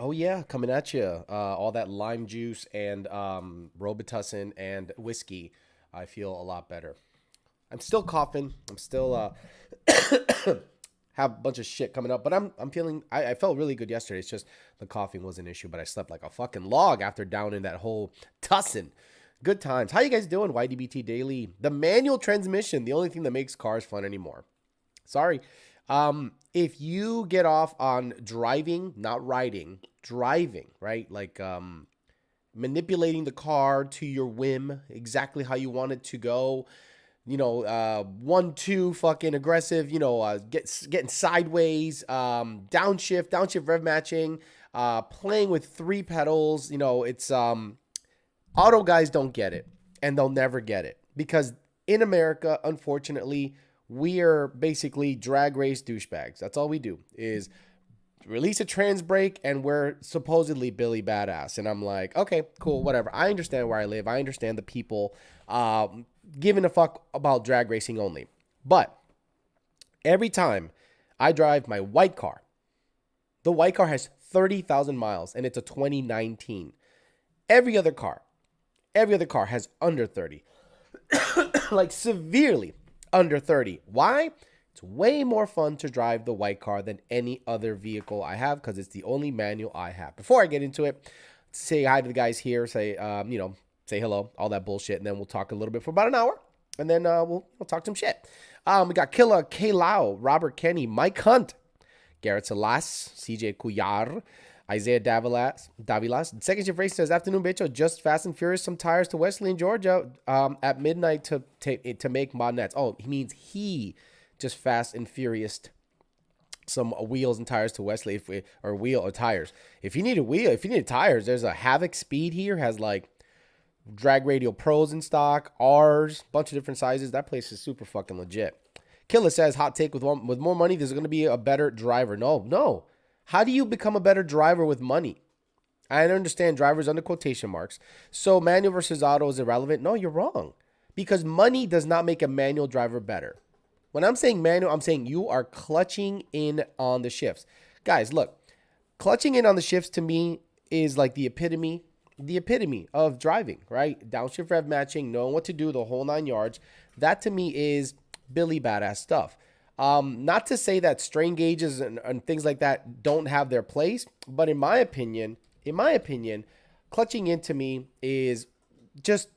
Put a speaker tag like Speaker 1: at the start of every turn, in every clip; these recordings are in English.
Speaker 1: Oh yeah, coming at you. All that lime juice and Robitussin and whiskey. I feel a lot better. I'm still coughing. I'm still have a bunch of shit coming up, but I'm feeling. I felt really good yesterday. It's just the coughing was an issue, but I slept like a fucking log after downing that whole tussin. Good times. How you guys doing? YDBT Daily. The manual transmission, the only thing that makes cars fun anymore. Sorry. If you get off on driving, not riding, driving, right? Like manipulating the car to your whim, exactly how you want it to go. 1-2 fucking aggressive. Getting sideways, downshift rev matching, playing with three pedals. It's auto guys don't get it, and they'll never get it because in America, unfortunately, we are basically drag race douchebags. That's all we do is release a trans brake and we're supposedly Billy Badass. And I'm like, okay, cool, whatever. I understand where I live. I understand the people giving a fuck about drag racing only. But every time I drive my white car, the white car has 30,000 miles and it's a 2019. Every other car has under 30, like severely under 30. Why? It's way more fun to drive the white car than any other vehicle I have because it's the only manual I have. Before I get into it, say hi to the guys here, say hello, all that bullshit, and then we'll talk a little bit for about an hour, and then we'll talk some shit. We got Killa, K. Lau, Robert Kenny, Mike Hunt, Garrett Salas, CJ Cuyar, Isaiah Davilas. Second shift race says, afternoon, Becho, just fast and furious, some tires to Wesley in Georgia at midnight to make mod nets. Oh, he means he just fast and furious some wheels and tires to Wesley wheel or tires. If you need a wheel, if you need tires, there's a Havoc Speed here, has like drag radial pros in stock, R's, bunch of different sizes. That place is super fucking legit. Killa says, hot take, with more money, there's going to be a better driver. No. How do you become a better driver with money? I understand drivers under quotation marks. So manual versus auto is irrelevant. No, you're wrong. Because money does not make a manual driver better. When I'm saying manual, I'm saying you are clutching in on the shifts. Guys, look, clutching in on the shifts to me is like the epitome of driving, right? Downshift rev matching, knowing what to do, the whole 9 yards. That to me is Billy Badass stuff. Not to say that strain gauges and things like that don't have their place, but in my opinion, clutching into me is just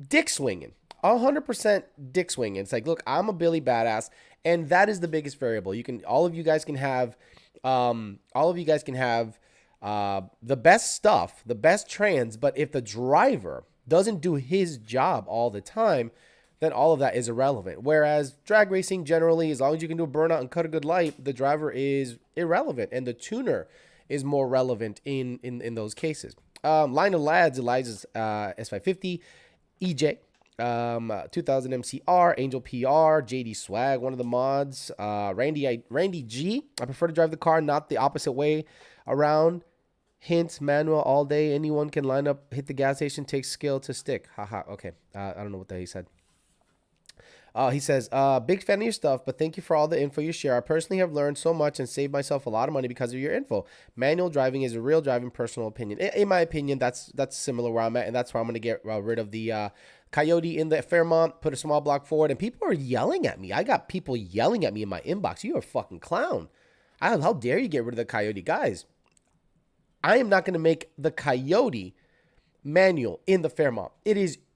Speaker 1: dick swinging. 100% dick swinging. It's like, look, I'm a Billy Badass, and that is the biggest variable. All of you guys can have the best stuff, the best trans, but if the driver doesn't do his job all the time, then all of that is irrelevant. Whereas drag racing generally, as long as you can do a burnout and cut a good light, the driver is irrelevant, and the tuner is more relevant in those cases. Line of lads, Elijah's S550, EJ, 2000 MCR, Angel PR, JD Swag, one of the mods, Randy G. I prefer to drive the car, not the opposite way around. Hint, manual all day. Anyone can line up, hit the gas station, takes skill to stick. Haha. Okay. I don't know what the hell he said. He says, big fan of your stuff, but thank you for all the info you share. I personally have learned so much and saved myself a lot of money because of your info. Manual driving is a real driving, personal opinion. In my opinion, that's similar where I'm at, and that's where I'm going to get rid of the Coyote in the Fairmont, put a small block forward, and people are yelling at me. I got people yelling at me in my inbox. You're a fucking clown. How dare you get rid of the Coyote? Guys, I am not going to make the Coyote manual in the Fairmont.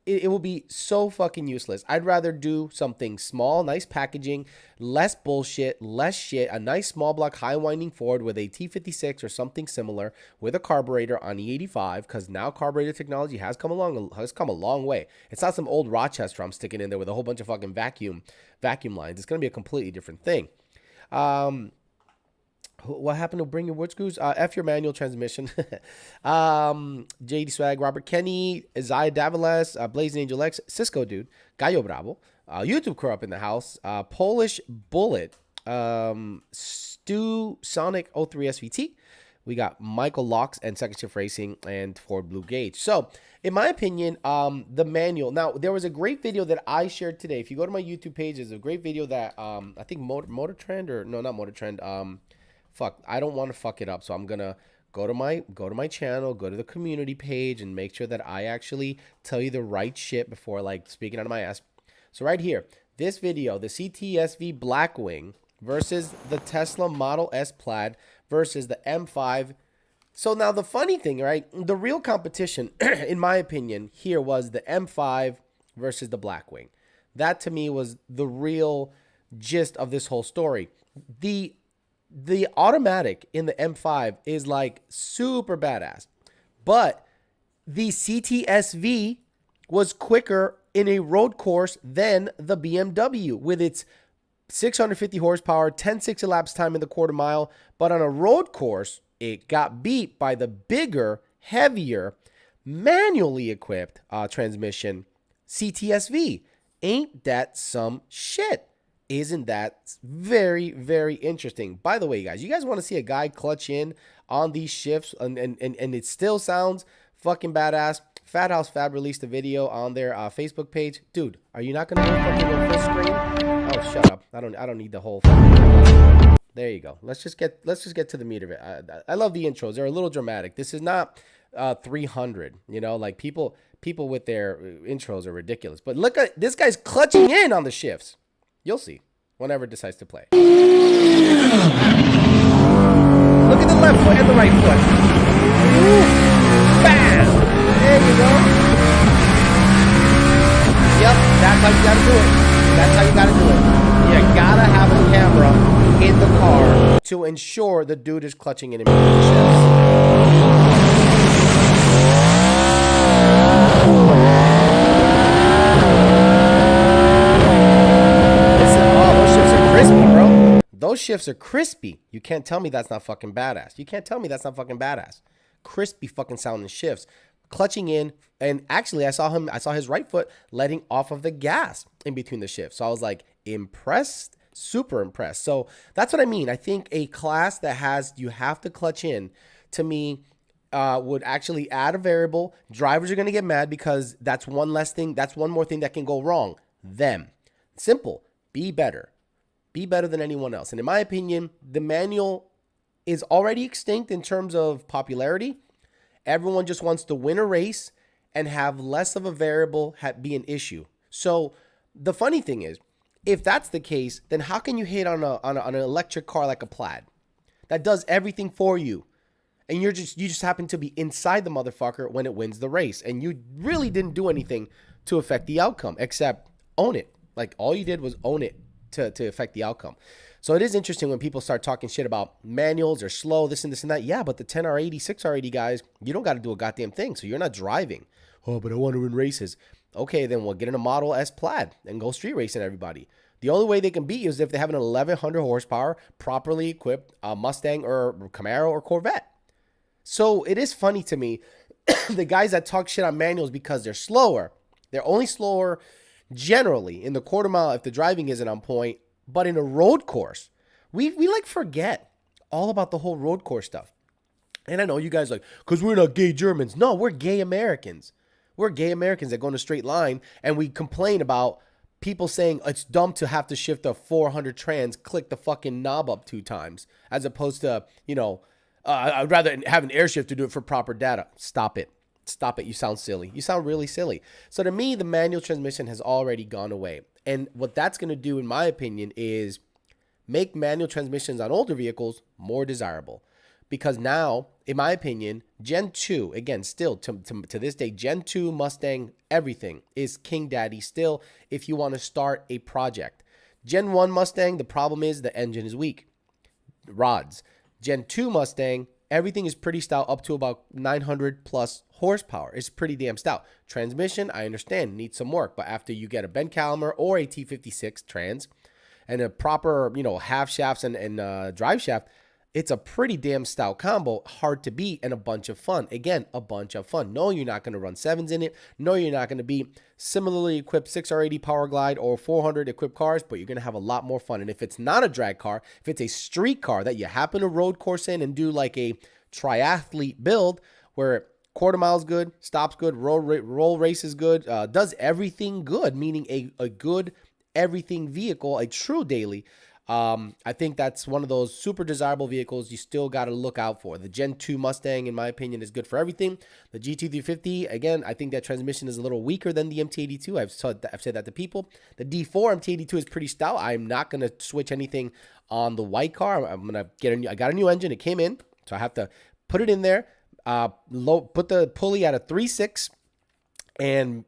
Speaker 1: It will be so fucking useless. I'd rather do something small, nice packaging, less bullshit, less shit, a nice small block high winding Ford with a T56 or something similar with a carburetor on E85, because now carburetor technology has come a long way. It's not some old Rochester I'm sticking in there with a whole bunch of fucking vacuum lines. It's going to be a completely different thing. What happened to bring your wood screws? F your manual transmission. JD Swag, Robert Kenny, Isaiah Davilas, Blazing Angel X, Cisco Dude, Gallo Bravo, YouTube crew up in the house, Polish Bullet, Stu Sonic 03 SVT. We got Michael Locks and Second Shift Racing and Ford Blue Gauge. So, in my opinion, the manual. Now, there was a great video that I shared today. If you go to my YouTube page, there's a great video that I think Motor Trend, or no, not Motor Trend. I don't want to fuck it up, so I'm gonna go to my channel, go to the community page, and make sure that I actually tell you the right shit before like speaking out of my ass. So right here, this video, the CTSV Blackwing versus the Tesla Model S Plaid versus the M5. So now the funny thing, right? The real competition, in my opinion, here was the M5 versus the Blackwing. That to me was the real gist of this whole story. The automatic in the M5 is like super badass, but the CTSV was quicker in a road course than the BMW with its 650 horsepower, 10.6 elapsed time in the quarter mile. But on a road course, it got beat by the bigger, heavier, manually equipped transmission CTSV. Ain't that some shit? Isn't that very, very interesting? By the way, guys, you guys want to see a guy clutch in on these shifts and it still sounds fucking badass? Fat House Fab released a video on their Facebook page. Dude, are you not going to go full screen? Oh, shut up. I don't need the whole thing. There you go. Let's just get to the meat of it. I love the intros. They're a little dramatic. This is not 300, you know, like people with their intros are ridiculous. But look at this guy's clutching in on the shifts. You'll see whenever it decides to play. Look at the left foot and the right foot. Ooh, bam! There you go. Yep, that's how you gotta do it. That's how you gotta do it. You gotta have a camera in the car to ensure the dude is clutching in between the shifts. Those shifts are crispy. You can't tell me that's not fucking badass. You can't tell me that's not fucking badass. Crispy fucking sounding shifts. Clutching in, and actually I saw his right foot letting off of the gas in between the shifts. So I was like impressed, super impressed. So that's what I mean. I think a class that has, you have to clutch in, to me, would actually add a variable. Drivers are going to get mad because that's one less thing. That's one more thing that can go wrong. Them. Simple. Be better. Be better than anyone else. And in my opinion, the manual is already extinct in terms of popularity. Everyone just wants to win a race and have less of a variable be an issue. So the funny thing is, if that's the case, then how can you hate on an electric car like a Plaid that does everything for you, and you just happen to be inside the motherfucker when it wins the race, and you really didn't do anything to affect the outcome except own it. Like all you did was own it to affect the outcome. So it is interesting when people start talking shit about manuals or slow, this and this and that. Yeah, but the 10R80, 6R80 guys, you don't got to do a goddamn thing. So you're not driving. Oh, but I want to win races. Okay, then we'll get in a Model S Plaid and go street racing everybody. The only way they can beat you is if they have an 1100 horsepower, properly equipped Mustang or Camaro or Corvette. So it is funny to me, the guys that talk shit on manuals because they're slower. They're only slower generally in the quarter mile if the driving isn't on point, but in a road course, we like forget all about the whole road course stuff. And I know you guys like, because we're not gay Germans. No, we're gay Americans. We're gay Americans that go in a straight line, and we complain about people saying it's dumb to have to shift a 400 trans, click the fucking knob up 2 times, as opposed to, I'd rather have an air shift to do it for proper data. Stop it. Stop it. You sound silly. You sound really silly. So to me, the manual transmission has already gone away. And what that's going to do, in my opinion, is make manual transmissions on older vehicles more desirable. Because now, in my opinion, Gen 2, again, still to this day, Gen 2 Mustang, everything is King Daddy still if you want to start a project. Gen 1 Mustang, the problem is the engine is weak. Rods. Gen 2 Mustang, everything is pretty stout up to about 900 plus horsepower. It's pretty damn stout. Transmission, I understand, needs some work. But after you get a bent caliper or a T56 trans and a proper, half shafts and drive shaft, it's a pretty damn stout combo, hard to beat, and a bunch of fun. Again, a bunch of fun. No, you're not going to run 7s in it. No, you're not going to beat similarly equipped 6R80 Power Glide or 400 equipped cars, but you're going to have a lot more fun. And if it's not a drag car, if it's a street car that you happen to road course in and do like a triathlete build where quarter mile's good, stops good, roll race is good, does everything good, meaning a good everything vehicle, a true daily, I think that's one of those super desirable vehicles you still got to look out for. The Gen 2 Mustang, in my opinion, is good for everything. The GT350, again, I think that transmission is a little weaker than the MT82. I've said that to people. The D4 MT82 is pretty stout. I'm not going to switch anything on the white car. I'm going to I got a new engine. It came in, so I have to put it in there, put the pulley at a 3.6, and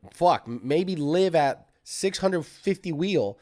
Speaker 1: maybe live at 650 wheel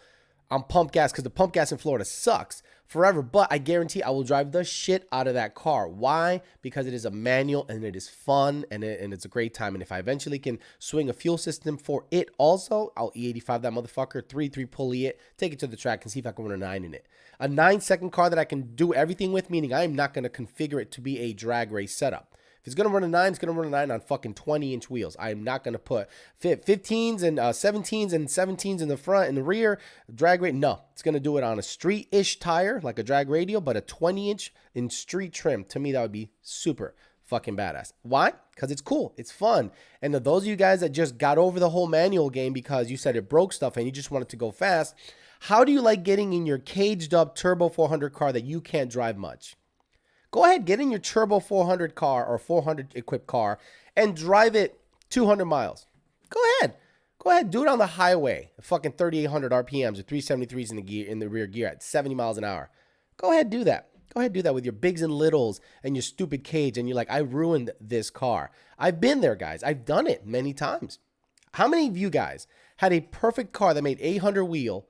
Speaker 1: on pump gas, because the pump gas in Florida sucks forever. But I guarantee I will drive the shit out of that car. Why? Because it is a manual and it is fun and it's a great time. And if I eventually can swing a fuel system for it also, I'll E85 that motherfucker, 3.3 pulley it, take it to the track and see if I can run a 9 in it. A 9-second car that I can do everything with, meaning I'm not going to configure it to be a drag race setup. If it's going to run a 9, it's going to run a 9 on fucking 20-inch wheels. I am not going to put 15s and 17s and 17s in the front and the rear. Drag rate, no. It's going to do it on a street-ish tire, like a drag radial, but a 20-inch in street trim. To me, that would be super fucking badass. Why? Because it's cool. It's fun. And to those of you guys that just got over the whole manual game because you said it broke stuff and you just wanted to go fast, how do you like getting in your caged-up Turbo 400 car that you can't drive much? Go ahead, get in your Turbo 400 car or 400 equipped car and drive it 200 miles. Go ahead, do it on the highway. Fucking 3,800 RPMs or 373s in the rear gear at 70 miles an hour. Go ahead, do that. Go ahead, do that with your bigs and littles and your stupid cage. And you're like, I ruined this car. I've been there, guys. I've done it many times. How many of you guys had a perfect car that made 800 wheel,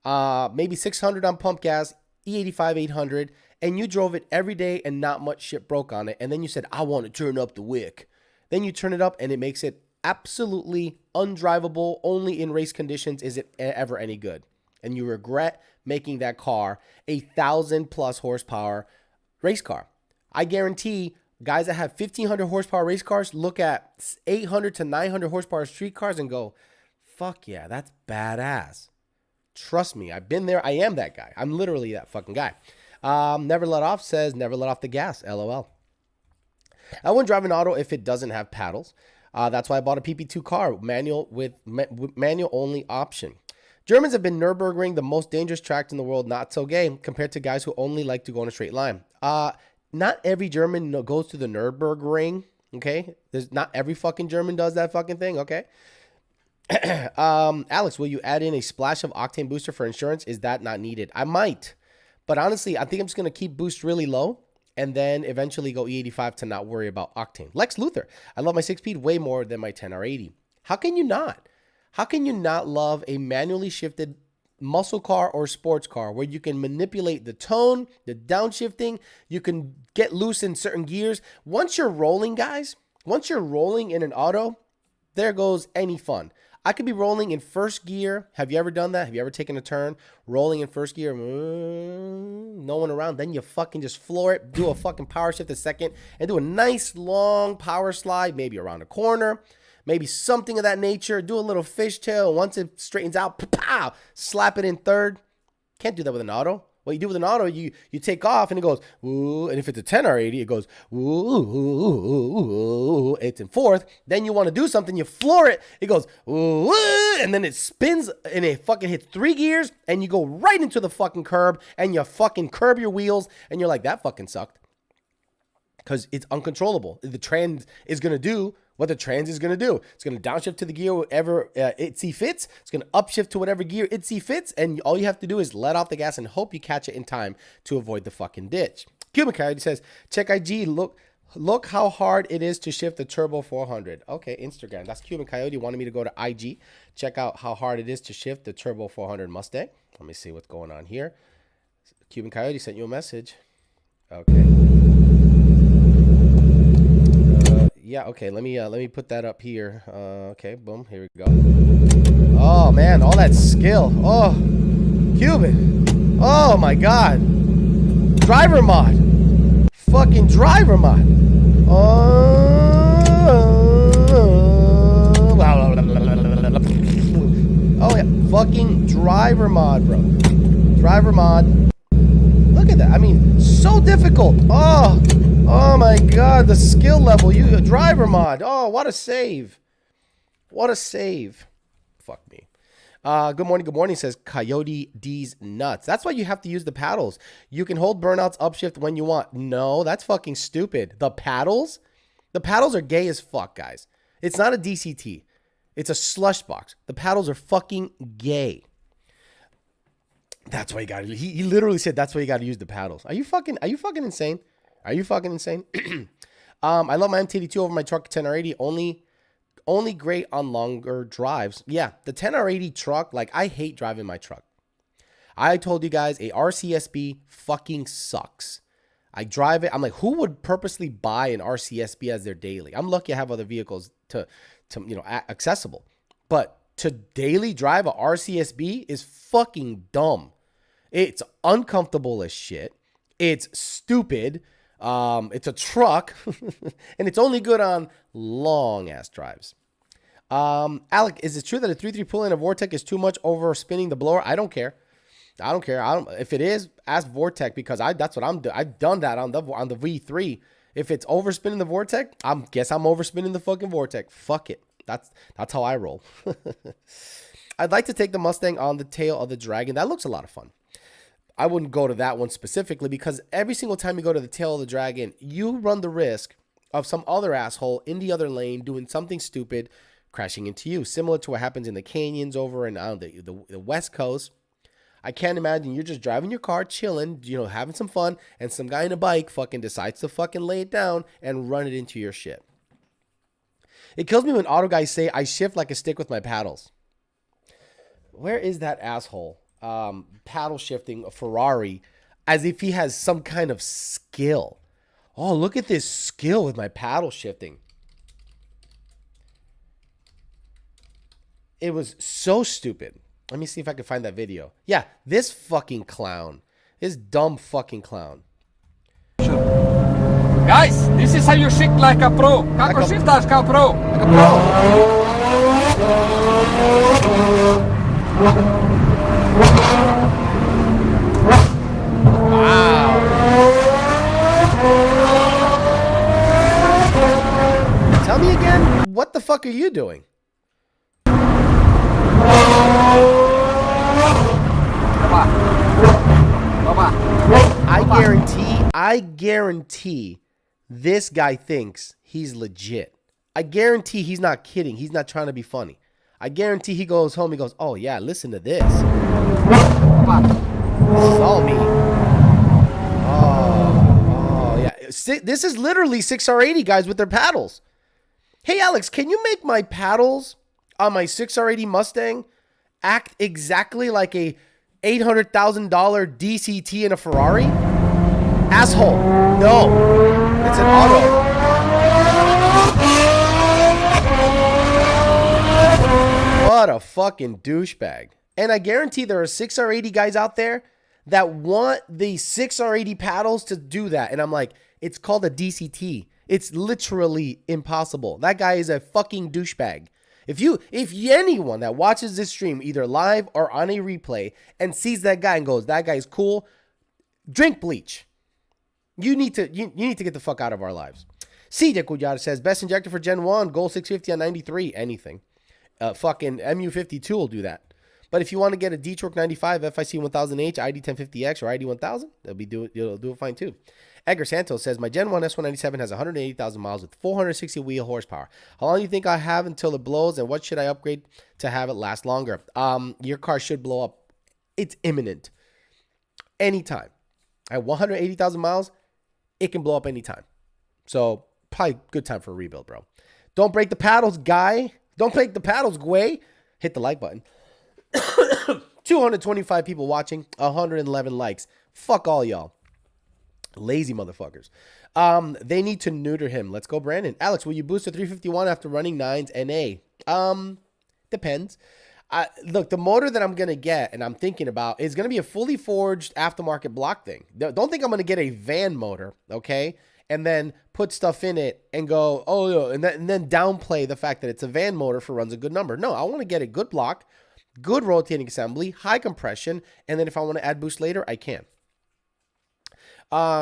Speaker 1: maybe 600 on pump gas, E85 800, and you drove it every day and not much shit broke on it, and then you said, I want to turn up the wick. Then you turn it up and it makes it absolutely undrivable. Only in race conditions is it ever any good. And you regret making that car a 1,000+ horsepower race car. I guarantee guys that have 1,500 horsepower race cars look at 800 to 900 horsepower street cars and go, fuck yeah, that's badass. Trust me, I've been there. I am that guy. I'm literally that fucking guy. Never let off says never let off the gas. LOL. I wouldn't drive an auto if it doesn't have paddles. That's why I bought a PP2 car, manual with manual only option. Germans have been Nürburgring, the most dangerous track in the world, not so gay, compared to guys who only like to go in a straight line. Not every German goes to the Nürburgring, okay? There's not every fucking German does that fucking thing, okay? Alex, will you add in a splash of octane booster for insurance? Is that not needed? I might, but honestly, I think I'm just going to keep boost really low and then eventually go E85 to not worry about octane. Lex Luthor, I love my 6-speed way more than my 10R80. How can you not? How can you not love a manually shifted muscle car or sports car where you can manipulate the tone, the downshifting, you can get loose in certain gears? Once you're rolling, guys, once you're rolling in an auto, there goes any fun. I could be rolling in first gear. Have you ever done that? Have you ever taken a turn rolling in first gear? No one around. Then you fucking just floor it, do a fucking power shift a second, and do a nice long power slide, maybe around a corner, maybe something of that nature. Do a little fishtail. Once it straightens out, pow, slap it in third. Can't do that with an auto. What you do with an auto, you take off and it goes, ooh, and if it's a 10R80, it goes, ooh, it's in fourth. Then you want to do something, you floor it, it goes, ooh, and then it spins and it fucking hits 3 gears and you go right into the fucking curb and you fucking curb your wheels and you're like, that fucking sucked. Because it's uncontrollable. The trans is going to do what the trans is going to do. It's going to downshift to the gear whatever it see fits. It's going to upshift to whatever gear it see fits. And all you have to do is let off the gas and hope you catch it in time to avoid the fucking ditch. Cuban Coyote says, check IG. Look how hard it is to shift the Turbo 400. Okay, Instagram. That's Cuban Coyote wanted me to go to IG. Check out how hard it is to shift the Turbo 400 Mustang. Let me see what's going on here. Cuban Coyote sent you a message. Okay. Yeah, okay, let me put that up here. Okay, boom, here we go. Oh, man, all that skill. Oh, Cuban. Oh, my God. Driver mod. Fucking driver mod. Oh, yeah, fucking driver mod, bro. Driver mod. Look at that. I mean, so difficult. Oh my God, the skill level. You driver mod. Oh, what a save. What a save. Fuck me. Good morning, says Coyote D's nuts. That's why you have to use the paddles. You can hold burnouts upshift when you want. No, that's fucking stupid. The paddles are gay as fuck, guys. It's not a DCT. It's a slush box. The paddles are fucking gay. That's why you got to. He literally said that's why you got to use the paddles. Are you fucking insane? Are you fucking insane? I love my MTD2 over my truck 10R80. Only great on longer drives. Yeah, the 10R80 truck, like I hate driving my truck. I told you guys a RCSB fucking sucks. I drive it. I'm like, who would purposely buy an RCSB as their daily? I'm lucky I have other vehicles to accessible. But to daily drive a RCSB is fucking dumb. It's uncomfortable as shit. It's stupid. It's a truck. And it's only good on long ass drives. Alec, is it true that a 3.3 pull in a Vortec is too much over spinning the blower? I don't care. If it is, ask Vortec, because that's what I'm doing. I've done that on the V3. If it's overspinning the Vortec, I'm overspinning the fucking Vortec. Fuck it. That's how I roll. I'd like to take the Mustang on the tail of the Dragon. That looks a lot of fun. I wouldn't go to that one specifically because every single time you go to the tail of the Dragon, you run the risk of some other asshole in the other lane doing something stupid, crashing into you, similar to what happens in the canyons over and on the West Coast. I can't imagine you're just driving your car, chilling, having some fun, and some guy in a bike fucking decides to fucking lay it down and run it into your shit. It kills me when auto guys say I shift like a stick with my paddles. Where is that asshole paddle shifting a Ferrari as if he has some kind of skill? Oh, look at this skill with my paddle shifting. It was so stupid. Let me see if I can find that video. Yeah, this fucking clown. This dumb fucking clown.
Speaker 2: Guys, this is how you shift like a pro. Kako shiftas kao pro.
Speaker 1: Like a pro. Wow. Tell me again, what the fuck are you doing? I guarantee this guy thinks he's legit. I guarantee he's not kidding. He's not trying to be funny. I guarantee he goes home. He goes, oh, yeah, listen to this. This is all me. Oh, yeah. This is literally 6R80 guys with their paddles. Hey, Alex, can you make my paddles on my 6R80 Mustang act exactly like a $800,000 DCT in a Ferrari? Asshole. No. It's an auto. What a fucking douchebag. And I guarantee there are 6R80 guys out there that want the 6R80 paddles to do that. And I'm like, it's called a DCT. It's literally impossible. That guy is a fucking douchebag. If anyone that watches this stream, either live or on a replay, and sees that guy and goes, that guy's cool, drink bleach. You need to get the fuck out of our lives. CJ Cuyar says, best injector for Gen 1, goal 650 on 93, anything. Fucking MU52 will do that. But if you want to get a D-Torque 95, FIC 1000H, ID 1050X, or ID 1000, it'll do it fine too. Edgar Santos says, my Gen 1 S197 has 180,000 miles with 460 wheel horsepower. How long do you think I have until it blows, and what should I upgrade to have it last longer? Your car should blow up. It's imminent. Anytime. At 180,000 miles, it can blow up anytime. So probably good time for a rebuild, bro. Don't break the paddles, guy. Don't break the paddles, Gway. Hit the like button. 225 people watching, 111 likes. Fuck all y'all. Lazy motherfuckers. They need to neuter him. Let's go, Brandon. Alex, will you boost a 351 after running 9s NA? Depends. Look, the motor that I'm going to get and I'm thinking about is going to be a fully forged aftermarket block thing. Don't think I'm going to get a van motor, okay? And then put stuff in it and go, oh, no, and then downplay the fact that it's a van motor for runs a good number. No, I want to get a good block, good rotating assembly, high compression, and then if I want to add boost later, I can.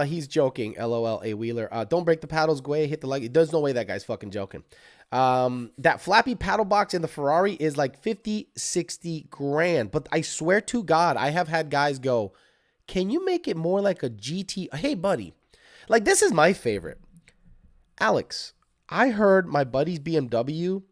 Speaker 1: He's joking. LOL. A Wheeler. Don't break the paddles. Gway, hit the like. There's no way that guy's fucking joking. That flappy paddle box in the Ferrari is like 50, 60 grand. But I swear to God, I have had guys go, can you make it more like a GT? Hey, buddy. Like, this is my favorite. Alex, I heard my buddy's BMW,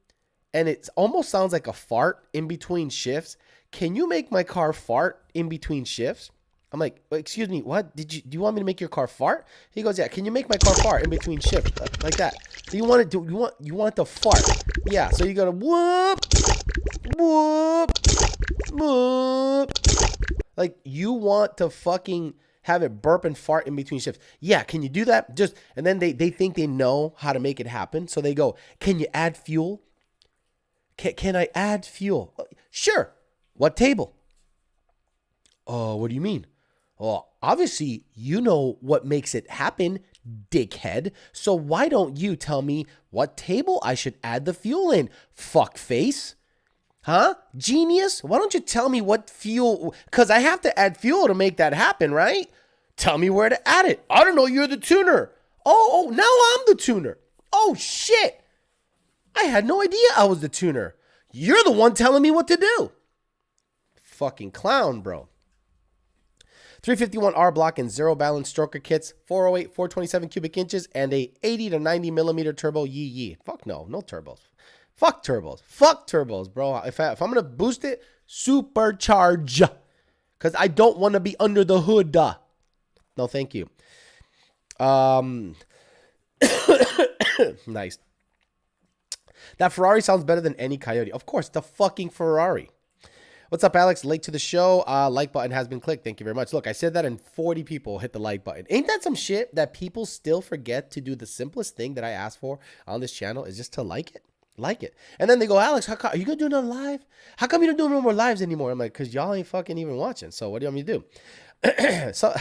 Speaker 1: and it almost sounds like a fart in between shifts. Can you make my car fart in between shifts? I'm like, excuse me, what? Do you want me to make your car fart? He goes, yeah. Can you make my car fart in between shifts like that? Do you want it to? You want it to fart? Yeah. So you gotta whoop, whoop, whoop. Like, you want to fucking have it burp and fart in between shifts. Yeah. Can you do that? And then they think they know how to make it happen. So they go, can you add fuel? Can I add fuel? Sure. What table? Oh, what do you mean? Well, obviously, you know what makes it happen, dickhead. So why don't you tell me what table I should add the fuel in, fuckface? Huh? Genius? Why don't you tell me what fuel? Because I have to add fuel to make that happen, right? Tell me where to add it. I don't know. You're the tuner. Oh, now I'm the tuner. Oh, shit. I had no idea I was the tuner. You're the one telling me what to do. Fucking clown, bro. 351R block and zero balance stroker kits, 408, 427 cubic inches, and a 80 to 90 millimeter turbo. Yee. Fuck no turbos. Fuck turbos, bro. If I'm gonna boost it, supercharge, because I don't want to be under the hood. No, thank you. Nice. That Ferrari sounds better than any Coyote. Of course, the fucking Ferrari. What's up, Alex? Late to the show. Like button has been clicked. Thank you very much. Look, I said that and 40 people hit the like button. Ain't that some shit that people still forget to do? The simplest thing that I ask for on this channel is just to like it. Like it. And then they go, Alex, are you going to do another live? How come you don't do no more lives anymore? I'm like, because y'all ain't fucking even watching. So what do you want me to do? So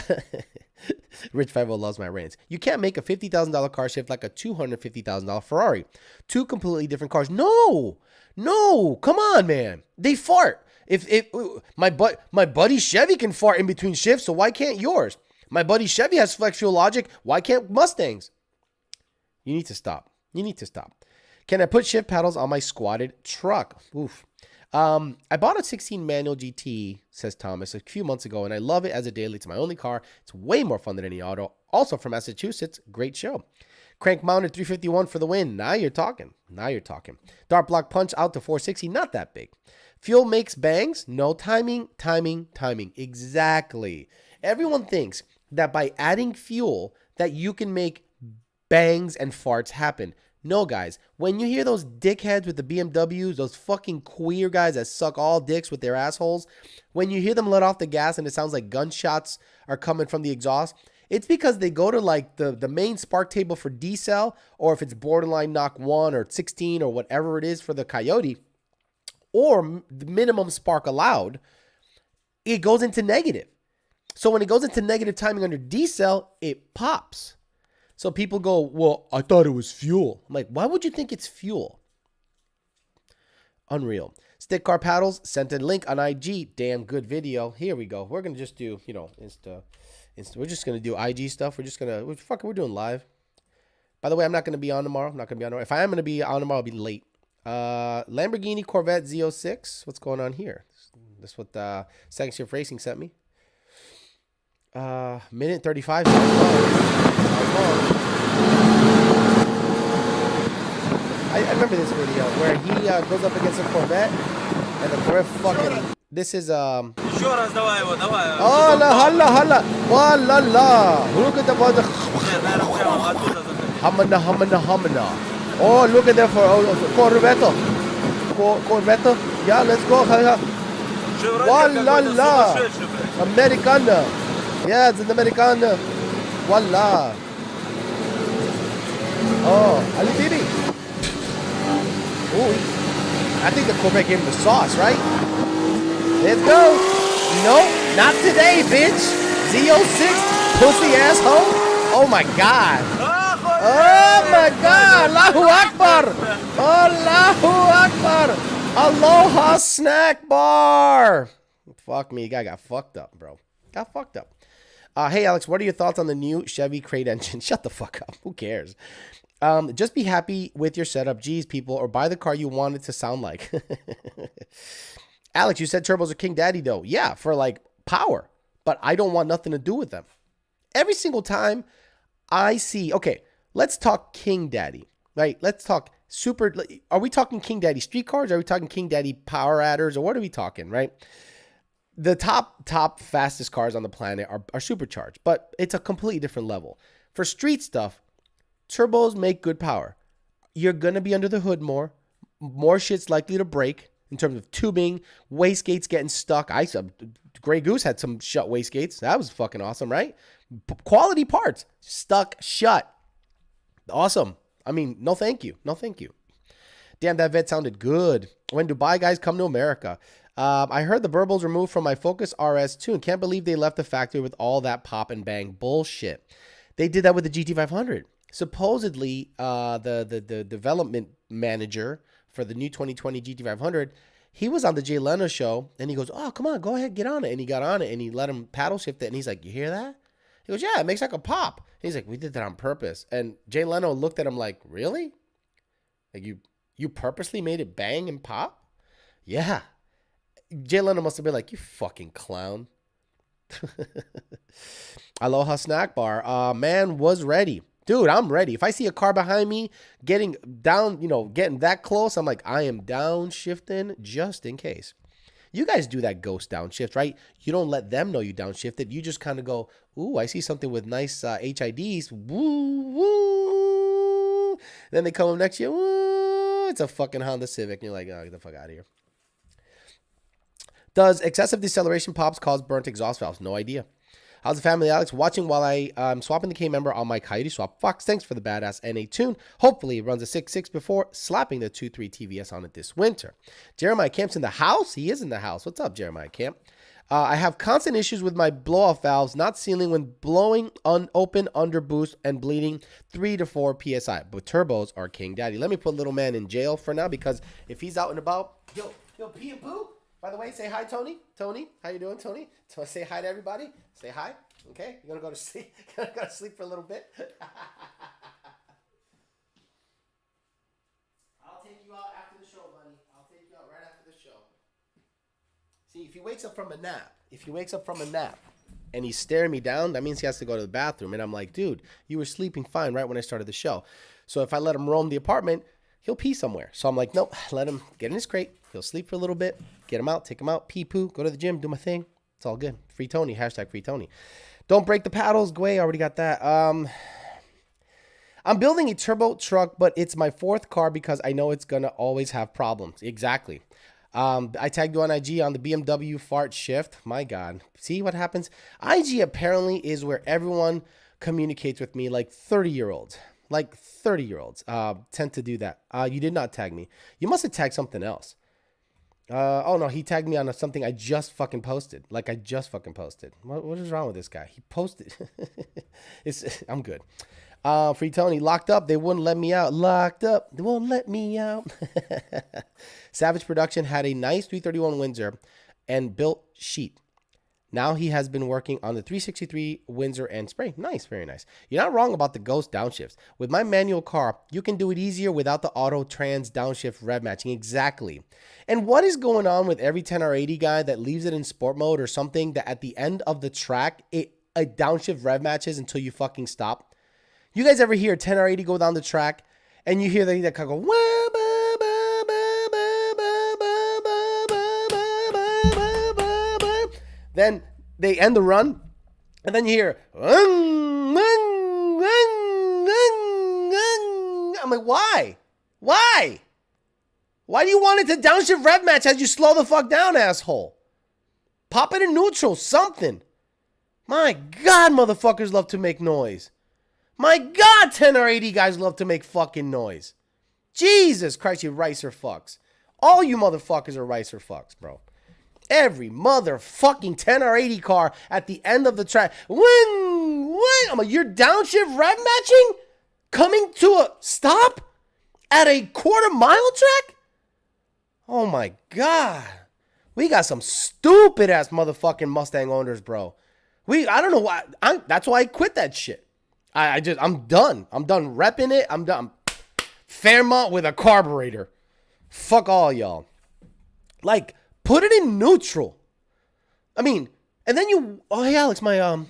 Speaker 1: Rich 50 loves my rants. You can't make a $50,000 car shift like a $250,000 Ferrari. Two completely different cars. No, come on, man. They fart. If my buddy Chevy can fart in between shifts, so why can't yours? My buddy Chevy has flex fuel logic. Why can't Mustangs? You need to stop. Can I put shift paddles on my squatted truck? Oof. I bought a 16 manual GT, says Thomas, a few months ago, and I love it as a daily. It's my only car. It's way more fun than any auto. Also from Massachusetts. Great show. Crank mounted 351 for the win. Now you're talking. Dart block punch out to 460. Not that big. Fuel makes bangs. No, timing. Exactly. Everyone thinks that by adding fuel that you can make bangs and farts happen. No, guys. When you hear those dickheads with the BMWs, those fucking queer guys that suck all dicks with their assholes, when you hear them let off the gas and it sounds like gunshots are coming from the exhaust, it's because they go to like the main spark table for D-cell, or if it's borderline knock 1 or 16 or whatever it is for the Coyote, or the minimum spark allowed, it goes into negative. So when it goes into negative timing under D-cell, it pops. So people go, well, I thought it was fuel. I'm like, why would you think it's fuel? Unreal. Stick car paddles, sent a link on IG. Damn good video. Here we go. We're going to just do, Insta. We're just going to do IG stuff. We're doing live. By the way, I'm not going to be on tomorrow. If I am going to be on tomorrow, I'll be late. Lamborghini Corvette Z06. What's going on here? That's what Second Shift Racing sent me. Minute 35. I remember this video where he goes up against a Corvette and the Corvette fucking. This is Oh la hala. Wallah. Look at the Hamana. Oh, look at that for Corvette. Yeah, let's go. Wallah. Americana. Yeah, it's an Americana. Wallah. Oh, Ali Bibi. Ooh, I think the Corvette gave him the sauce, right? Let's go. No, not today, bitch. Z06, pussy asshole. Oh my God. Oh my God. Allahu Akbar. Allahu Akbar. Aloha snack bar. Fuck me. Guy got fucked up, bro. Got fucked up. Hey, Alex, what are your thoughts on the new Chevy crate engine? Shut the fuck up. Who cares? Just be happy with your setup. Geez, people, or buy the car you want it to sound like. Alex, you said turbos are king daddy, though. Yeah, for like power. But I don't want nothing to do with them. Every single time I see, okay, let's talk king daddy, right? Let's talk super. Are we talking king daddy street cars? Are we talking king daddy power adders? Or what are we talking, right? The top fastest cars on the planet are supercharged, but it's a completely different level. For street stuff, turbos make good power. You're going to be under the hood more. More shit's likely to break in terms of tubing, wastegates getting stuck. Grey Goose had some shut wastegates. That was fucking awesome, right? Quality parts stuck shut. Awesome. I mean, no thank you. No thank you. Damn, that vet sounded good. When Dubai guys come to America. I heard the burbles removed from my Focus RS2 and can't believe they left the factory with all that pop and bang bullshit. They did that with the GT500. Supposedly, the development manager for the new 2020 GT500, he was on the Jay Leno show and he goes, oh, come on, go ahead, get on it. And he got on it and he let him paddle shift it. And he's like, you hear that? He goes, yeah, it makes like a pop. And he's like, we did that on purpose. And Jay Leno looked at him like, really? Like you purposely made it bang and pop? Yeah. Jay Leno must have been like, you fucking clown. Aloha Snack Bar. Man was ready. Dude, I'm ready. If I see a car behind me getting down, getting that close, I'm like, I am downshifting just in case. You guys do that ghost downshift, right? You don't let them know you downshifted. You just kind of go, ooh, I see something with nice HIDs. Woo, woo. Then they come up next to you. Woo, it's a fucking Honda Civic. And you're like, oh, get the fuck out of here. Does excessive deceleration pops cause burnt exhaust valves? No idea. How's the family, Alex? Watching while I'm swapping the K member on my Coyote Swap Fox. Thanks for the badass NA tune. Hopefully it runs a 6.6 before slapping the 2.3 TVS on it this winter. Jeremiah Camp's in the house. He is in the house. What's up, Jeremiah Camp? I have constant issues with my blow-off valves not sealing when blowing open under boost and bleeding 3 to 4 PSI. But turbos are king daddy. Let me put little man in jail for now because if he's out and about, yo, pee and poo. By the way, say hi, Tony. Tony, how you doing, Tony? So say hi to everybody. Say hi. Okay, you're gonna go to sleep. You're gonna go to sleep for a little bit. I'll take you out after the show, buddy. I'll take you out right after the show. See, if he wakes up from a nap, and he's staring me down, that means he has to go to the bathroom. And I'm like, dude, you were sleeping fine right when I started the show. So if I let him roam the apartment, he'll pee somewhere. So I'm like, nope, let him get in his crate. He'll sleep for a little bit. Get him out, take him out, pee poo, go to the gym, do my thing. It's all good. Free Tony, hashtag free Tony. Don't break the paddles. Gway, already got that. I'm building a turbo truck, but it's my 4th car because I know it's going to always have problems. Exactly. I tagged you on IG on the BMW fart shift. My God. See what happens? IG apparently is where everyone communicates with me like 30-year-olds. Like 30-year-olds tend to do that. You did not tag me. You must have tagged something else. Oh, no, he tagged me on something I just fucking posted. Like, I just fucking posted. What is wrong with this guy? He posted. I'm good. Free Tony, locked up. They wouldn't let me out. Locked up. They won't let me out. Savage Production had a nice 331 Windsor and built sheet. Now he has been working on the 363 Windsor and spray. Nice, very nice. You're not wrong about the ghost downshifts. With my manual car, you can do it easier without the auto trans downshift rev matching. Exactly. And what is going on with every 10R80 guy that leaves it in sport mode or something that at the end of the track, a downshift rev matches until you fucking stop? You guys ever hear 10R80 go down the track and you hear that kind of go, then they end the run, and then you hear, I'm like, why? Why? Why do you want it to downshift rev match as you slow the fuck down, asshole? Pop it in neutral, something. My God, motherfuckers love to make noise. My God, 10R80 guys love to make fucking noise. Jesus Christ, you ricer fucks. All you motherfuckers are ricer fucks, bro. Every motherfucking 10R80 car at the end of the track. When? I'm like, you're downshift rev matching? Coming to a stop? At a quarter-mile track? Oh my God. We got some stupid-ass motherfucking Mustang owners, bro. I don't know why. That's why I quit that shit. I'm done. I'm done repping it. I'm done. Fairmont with a carburetor. Fuck all y'all. Like, put it in neutral. I mean, and then oh, hey, Alex, my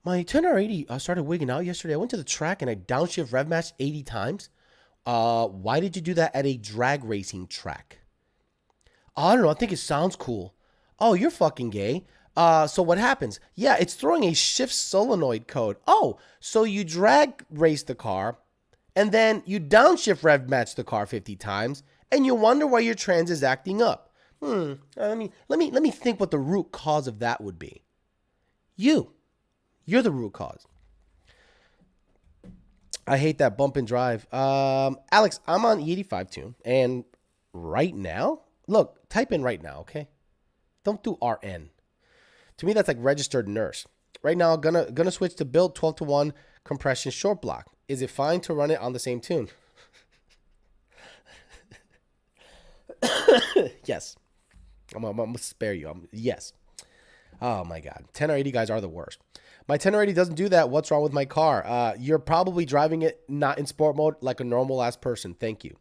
Speaker 1: 10R80 started wigging out yesterday. I went to the track and I downshift rev matched 80 times. Why did you do that at a drag racing track? I don't know. I think it sounds cool. Oh, you're fucking gay. So what happens? Yeah, it's throwing a shift solenoid code. Oh, so you drag race the car and then you downshift rev match the car 50 times and you wonder why your trans is acting up. Let me think what the root cause of that would be. You're the root cause. I hate that bump and drive. Alex, I'm on E85 tune. And right now, look, type in right now, okay? Don't do RN. To me, that's like registered nurse. Right now, gonna switch to build 12-to-1 compression short block. Is it fine to run it on the same tune? Yes. I'm gonna spare you. Yes. Oh my God. 10R80 guys are the worst. My 10R80 doesn't do that. What's wrong with my car? You're probably driving it not in sport mode like a normal ass person. Thank you.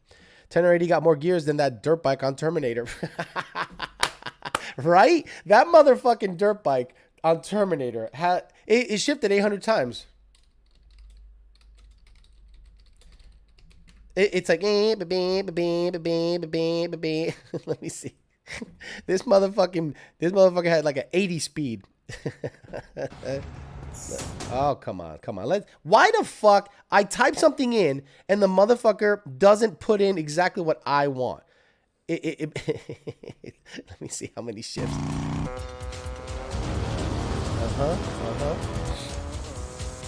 Speaker 1: 10R80 got more gears than that dirt bike on Terminator. Right? That motherfucking dirt bike on Terminator it shifted 800 times. It's like let me see. This motherfucker had like an 80 speed. Oh, come on. Why the fuck I type something in and the motherfucker doesn't put in exactly what I want? Let me see how many shifts.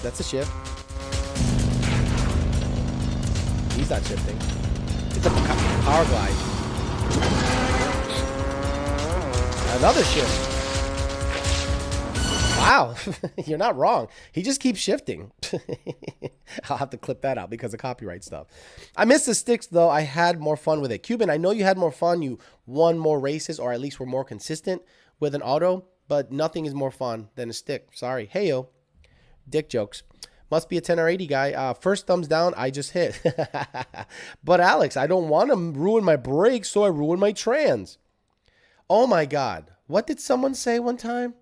Speaker 1: That's a shift. He's not shifting. It's a power glide. Another shift. Wow, you're not wrong. He just keeps shifting. I'll have to clip that out because of copyright stuff. I missed the sticks, though. I had more fun with it. Cuban, I know you had more fun. You won more races, or at least were more consistent with an auto, but nothing is more fun than a stick. Sorry. Hey, yo. Dick jokes. Must be a 10R80 guy. First thumbs down, I just hit. But Alex, I don't want to ruin my brakes, so I ruin my trans. Oh, my God. What did someone say one time?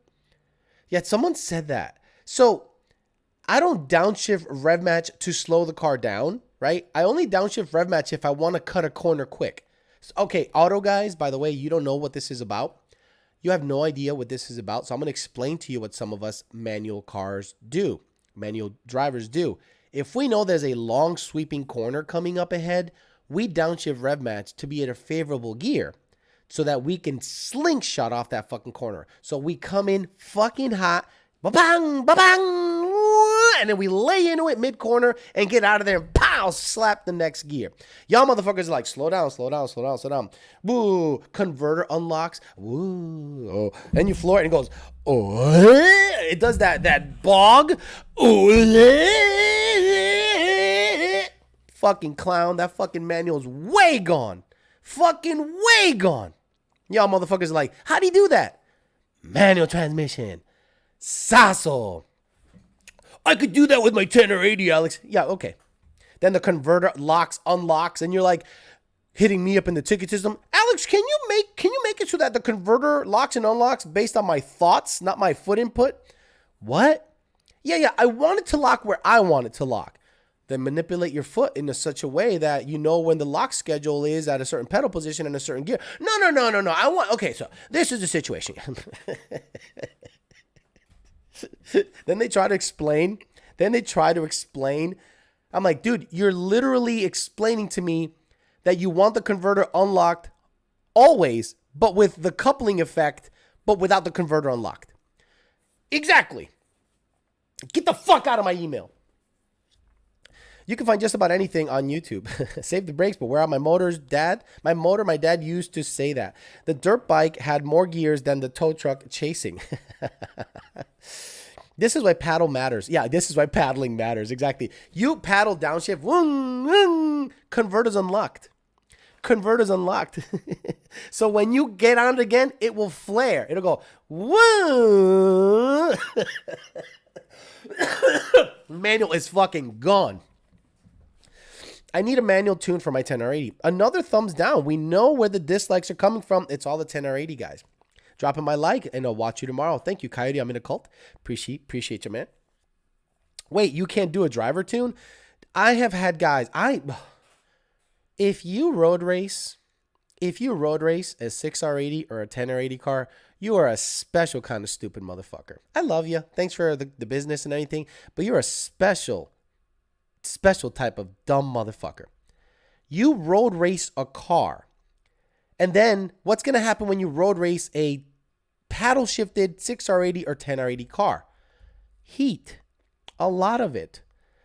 Speaker 1: Yeah, someone said that. So I don't downshift rev match to slow the car down, right? I only downshift rev match if I want to cut a corner quick. So, okay, auto guys, by the way, you don't know what this is about. You have no idea what this is about. So I'm going to explain to you what some of us manual cars do, manual drivers do. If we know there's a long sweeping corner coming up ahead, we downshift rev match to be at a favorable gear, so that we can slingshot off that fucking corner. So we come in fucking hot, ba-bang, ba-bang, and then we lay into it mid-corner and get out of there and pow, slap the next gear. Y'all motherfuckers are like, slow down. Woo, converter unlocks. Woo, oh. And you floor it and it goes, oh, it does that bog. Oh, fucking clown, that fucking manual's way gone. Fucking way gone. Y'all motherfuckers are like, how do you do that? Manual transmission. Sasso. I could do that with my 10R80, Alex. Yeah, okay. Then the converter unlocks, and you're like hitting me up in the ticket system. Alex, can you make it so that the converter locks and unlocks based on my thoughts, not my foot input? What? Yeah, I want it to lock where I want it to lock. Then manipulate your foot in such a way that you know when the lock schedule is at a certain pedal position and a certain gear. No. Okay, so this is the situation. Then they try to explain. I'm like, dude, you're literally explaining to me that you want the converter unlocked always, but with the coupling effect, but without the converter unlocked. Exactly. Get the fuck out of my email. You can find just about anything on YouTube. Save the brakes, but where are my motors, Dad? My dad used to say that. The dirt bike had more gears than the tow truck chasing. This is why paddle matters. Yeah, this is why paddling matters. Exactly. You paddle downshift. Converter's unlocked. converter's unlocked. So when you get on it again, it will flare. It'll go, whoa. Manual is fucking gone. I need a manual tune for my 10R80. Another thumbs down. We know where the dislikes are coming from. It's all the 10R80 guys. Dropping my like, and I'll watch you tomorrow. Thank you, Coyote. I'm in a cult. Appreciate you, man. Wait, you can't do a driver tune? I have had guys. If you road race a 6R80 or a 10R80 car, you are a special kind of stupid motherfucker. I love you. Thanks for the business and anything, but you're a special type of dumb motherfucker. You road race a car, and then what's going to happen when you road race a paddle shifted 6R80 or 10R80 car? Heat. A lot of it.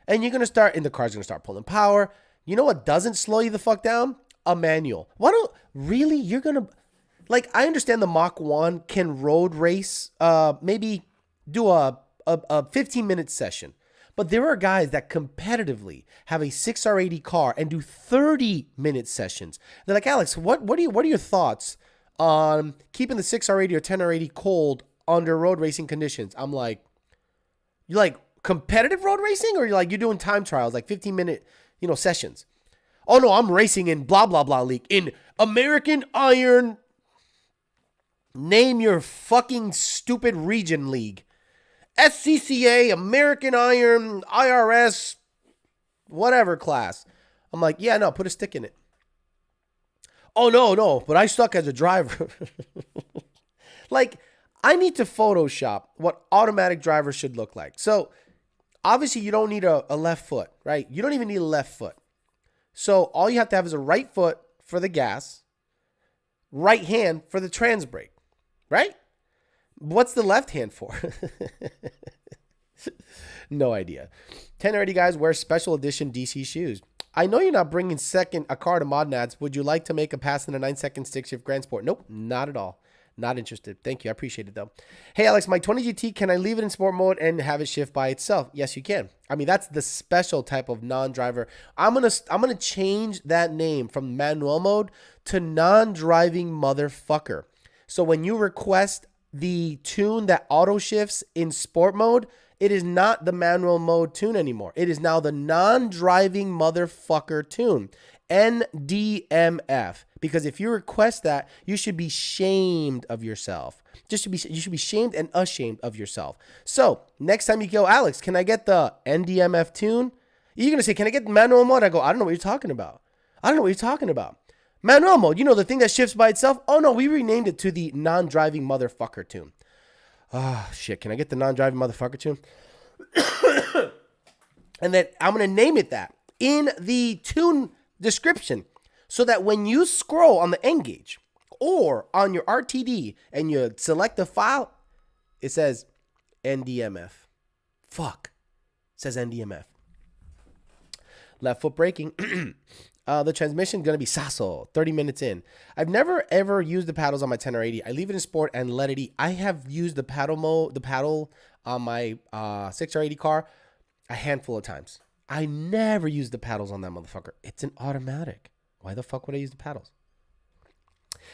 Speaker 1: And you're going to start, and the car's going to start pulling power. You know what doesn't slow you the fuck down? A manual. Really? You're going to, like, I understand the Mach 1 can road race, maybe do a 15-minute session. But there are guys that competitively have a 6R80 car and do 30-minute sessions. They're like, Alex, what are your thoughts on keeping the 6R80 or 10R80 cold under road racing conditions? I'm like, you like competitive road racing, or you're doing time trials, like 15-minute, sessions? Oh no, I'm racing in blah blah blah league, in American Iron. Name your fucking stupid region league. SCCA, American Iron, IRS, whatever class. I'm like, yeah, no, put a stick in it. Oh, no, but I suck as a driver. Like, I need to Photoshop what automatic drivers should look like. So, obviously, you don't need a left foot, right? You don't even need a left foot. So, all you have to have is a right foot for the gas, right hand for the trans brake, right? What's the left hand for? No idea. 10R80 guys wear special edition DC shoes. I know you're not bringing a car to Mod Nats. Would you like to make a pass in a 9-second stick shift Grand Sport? Nope, not at all. Not interested. Thank you. I appreciate it, though. Hey, Alex, my 20 GT, can I leave it in sport mode and have it shift by itself? Yes, you can. I mean, that's the special type of non-driver. I'm gonna change that name from manual mode to non-driving motherfucker. So when you request the tune that auto shifts in sport mode, it is not the manual mode tune anymore. It is now the non-driving motherfucker tune, NDMF. Because if you request that, you should be shamed of yourself. You should be shamed and ashamed of yourself. So next time you go, Alex, can I get the NDMF tune? You're gonna say, can I get the manual mode? I go, I don't know what you're talking about. Manual mode, the thing that shifts by itself? Oh, no, we renamed it to the non-driving motherfucker tune. Oh, shit. Can I get the non-driving motherfucker tune? And then I'm going to name it that in the tune description so that when you scroll on the N gauge or on your RTD and you select the file, it says NDMF. Fuck. It says NDMF. Left foot braking. The transmission is going to be Sasso, 30 minutes in. I've never, ever used the paddles on my 10R80. I leave it in sport and let it eat. I have used the paddle on my 6R80 car a handful of times. I never use the paddles on that motherfucker. It's an automatic. Why the fuck would I use the paddles?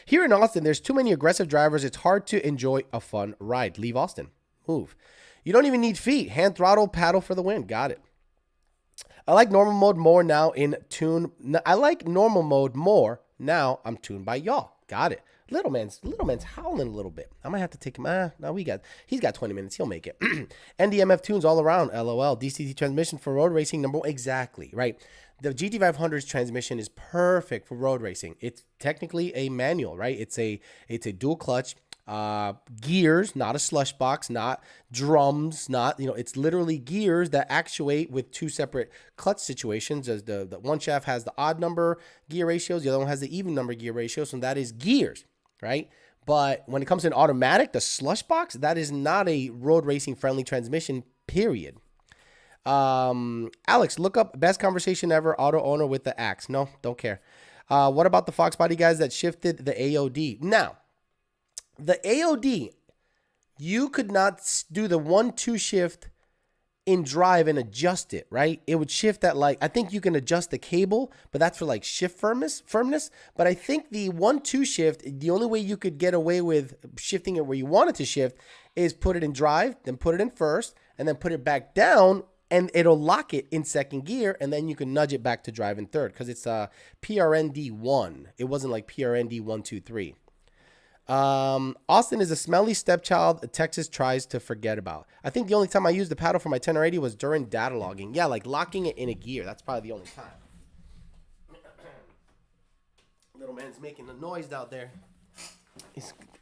Speaker 1: Here in Austin, there's too many aggressive drivers. It's hard to enjoy a fun ride. Leave Austin. Move. You don't even need feet. Hand throttle, paddle for the win. Got it. I like normal mode more now in tune. I like normal mode more now. I'm tuned by y'all. Got it. Little man's howling a little bit. I might have to take him. No, he's got 20 minutes. He'll make it. NDMF tunes all around. LOL. DCT transmission for road racing. Number one. Exactly. Right. The GT500's transmission is perfect for road racing. It's technically a manual, right? It's a dual clutch. Gears, not a slush box, not drums, it's literally gears that actuate with two separate clutch situations. As the one shaft has the odd number gear ratios, the other one has the even number gear ratios, and that is gears, right? But when it comes to an automatic, the slush box, that is not a road racing friendly transmission, period. Alex, look up best conversation ever, auto owner with the axe. No, don't care. What about the Fox Body guys that shifted the AOD? Now, the AOD, you could not do the 1-2 shift in drive and adjust it, right? It would shift at like, I think you can adjust the cable, but that's for like shift firmness. But I think the 1-2 shift, the only way you could get away with shifting it where you want it to shift is put it in drive, then put it in first, and then put it back down, and it'll lock it in second gear, and then you can nudge it back to drive in third, because it's PRND1. It wasn't like PRND 1, 2, 3. Austin is a smelly stepchild Texas tries to forget about. I think the only time I used the paddle for my 1080 was during data logging. Yeah, like locking it in a gear. That's probably the only time. Little man's making a noise out there.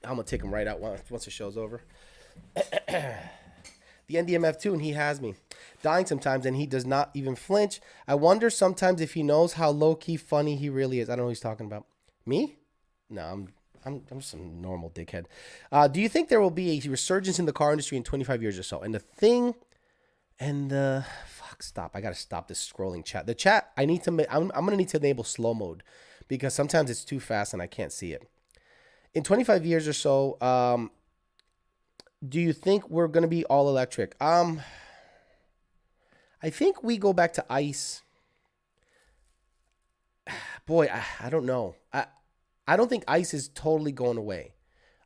Speaker 1: I'm going to take him right out once the show's over. The NDMF2, and he has me dying sometimes, and he does not even flinch. I wonder sometimes if he knows how low-key funny he really is. I don't know who he's talking about. Me? No, I'm some normal dickhead. Do you think there will be a resurgence in the car industry in 25 years or so? And the thing, and the fuck, stop. I gotta stop this scrolling chat. The chat, I'm gonna need to enable slow mode because sometimes it's too fast and I can't see it. In 25 years or so, do you think we're gonna be all electric? I think we go back to ICE. Boy, I don't know. I don't think ICE is totally going away.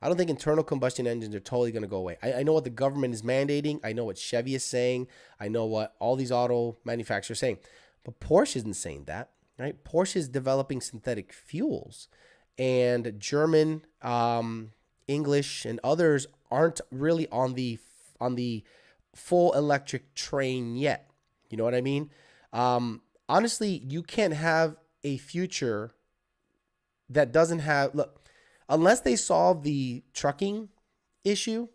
Speaker 1: I don't think internal combustion engines are totally going to go away. I know what the government is mandating. I know what Chevy is saying. I know what all these auto manufacturers are saying. But Porsche isn't saying that, right? Porsche is developing synthetic fuels. And German, English, and others aren't really on the full electric train yet. You know what I mean? Honestly, you can't have a future that doesn't have, look, unless they solve the trucking issue,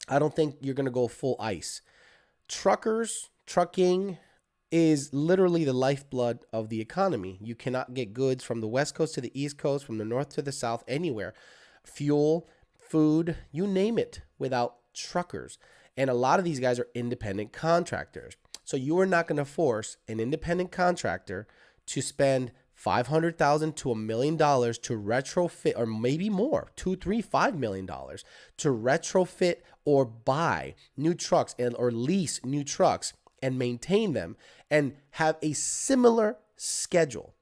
Speaker 1: I don't think you're going to go full ICE. Trucking is literally the lifeblood of the economy. You cannot get goods from the West Coast to the East Coast, from the North to the South, anywhere. Fuel, food, you name it, without truckers. And a lot of these guys are independent contractors. So you are not going to force an independent contractor to spend $500,000 to $1 million to retrofit, or maybe more, $2, $3, $5 million to retrofit or buy new trucks or lease new trucks and maintain them and have a similar schedule.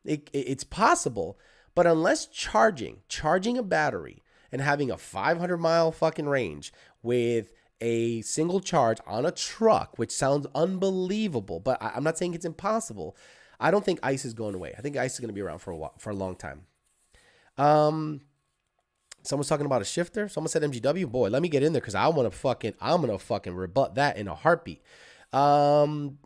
Speaker 1: It's possible, but unless charging a battery and having a 500-mile fucking range with a single charge on a truck, which sounds unbelievable, but I'm not saying it's impossible. I don't think ICE is going away. I think ICE is going to be around for a long time. Someone's talking about a shifter. Someone said MGW. Boy, let me get in there because I'm gonna fucking rebut that in a heartbeat. Clint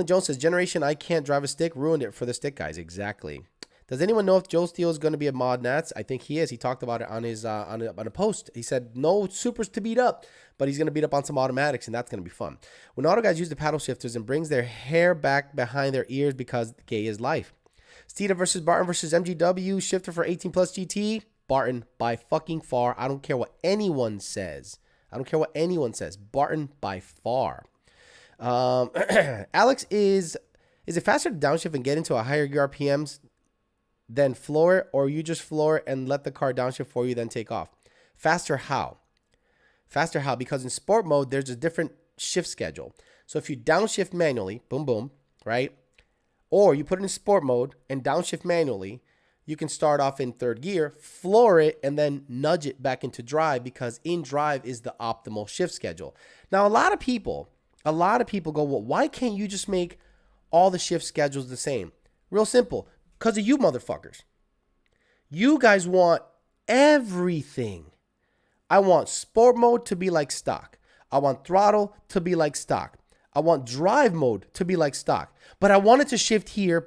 Speaker 1: Jones says, "Generation I can't drive a stick ruined it for the stick guys." Exactly. Does anyone know if Joe Steele is going to be a mod Nats? I think he is. He talked about it on his on a post. He said no supers to beat up, but he's going to beat up on some automatics, and that's going to be fun. When auto guys use the paddle shifters and brings their hair back behind their ears because gay is life. Steeda versus Barton versus MGW shifter for 18 plus GT. Barton by fucking far. I don't care what anyone says. Barton by far. Alex, is it faster to downshift and get into a higher RPMs than floor it, or you just floor it and let the car downshift for you, then take off? Faster how? Because in sport mode, there's a different shift schedule. So if you downshift manually, boom, boom, right? Or you put it in sport mode and downshift manually, you can start off in third gear, floor it, and then nudge it back into drive, because in drive is the optimal shift schedule. Now, a lot of people go, well, why can't you just make all the shift schedules the same? Real simple. Because of you motherfuckers. You guys want everything. I want sport mode to be like stock. I want throttle to be like stock. I want drive mode to be like stock. But I want it to shift here.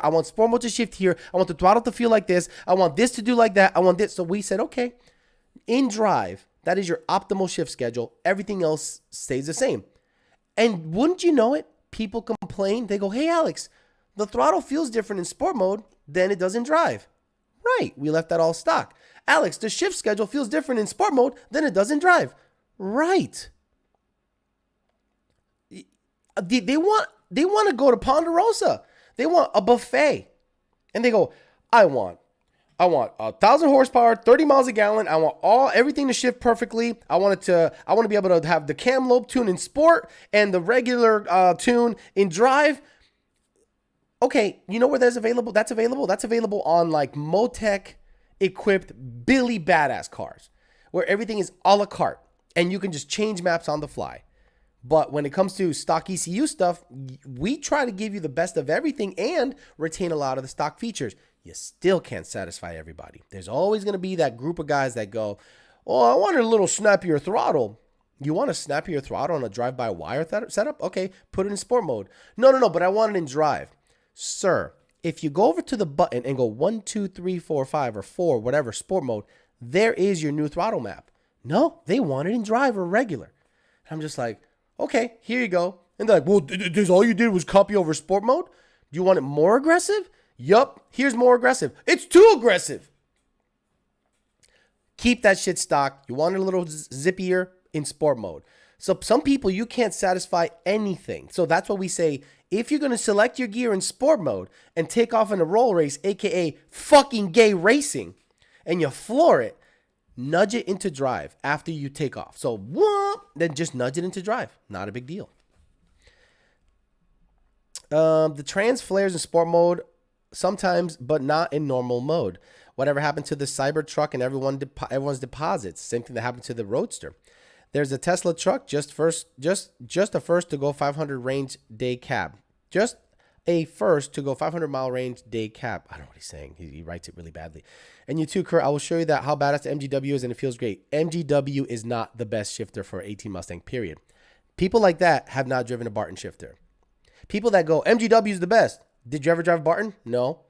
Speaker 1: I want sport mode to shift here. I want the throttle to feel like this. I want this to do like that. I want this. So we said, okay, in drive, that is your optimal shift schedule. Everything else stays the same. And wouldn't you know it? People complain. They go, hey, Alex, the throttle feels different in sport mode than it does in drive. Right. We left that all stock. Alex, the shift schedule feels different in sport mode than it does in drive. Right. They want to go to Ponderosa. They want a buffet. And they go, I want I want 1,000 horsepower, 30 miles a gallon. I want everything to shift perfectly. I want to be able to have the cam lobe tune in sport and the regular tune in drive. Okay, you know where that's available? That's available on like Motec equipped Billy Badass cars, where everything is a la carte and you can just change maps on the fly. But when it comes to stock ECU stuff, we try to give you the best of everything and retain a lot of the stock features. You still can't satisfy everybody. There's always going to be that group of guys that go, oh, I wanted a little snappier throttle. You want a snappier throttle on a drive-by-wire setup? Okay, put it in sport mode. No, but I want it in drive. Sir, if you go over to the button and go 1, 2, 3, 4, 5, or 4, whatever, sport mode, there is your new throttle map. No, they want it in drive or regular. I'm just like, okay, here you go. And they're like, well, this all you did was copy over sport mode? Do you want it more aggressive? Yup, here's more aggressive. It's too aggressive. Keep that shit stock. You want it a little zippier in sport mode. So some people, you can't satisfy anything. So that's what we say. If you're going to select your gear in sport mode and take off in a roll race, aka fucking gay racing, and you floor it, nudge it into drive after you take off. So whoop, then just nudge it into drive. Not a big deal. The trans flares in sport mode sometimes, but not in normal mode. Whatever happened to the Cybertruck and everyone's deposits? Same thing that happened to the Roadster. There's a Tesla truck, just a first to go 500 range day cab. Just a first to go 500 mile range day cab. I don't know what he's saying. He writes it really badly. And you too, Kurt, I will show you that how badass the MGW is, and it feels great. MGW is not the best shifter for 18 Mustang, period. People like that have not driven a Barton shifter. People that go, MGW is the best. Did you ever drive a Barton? No.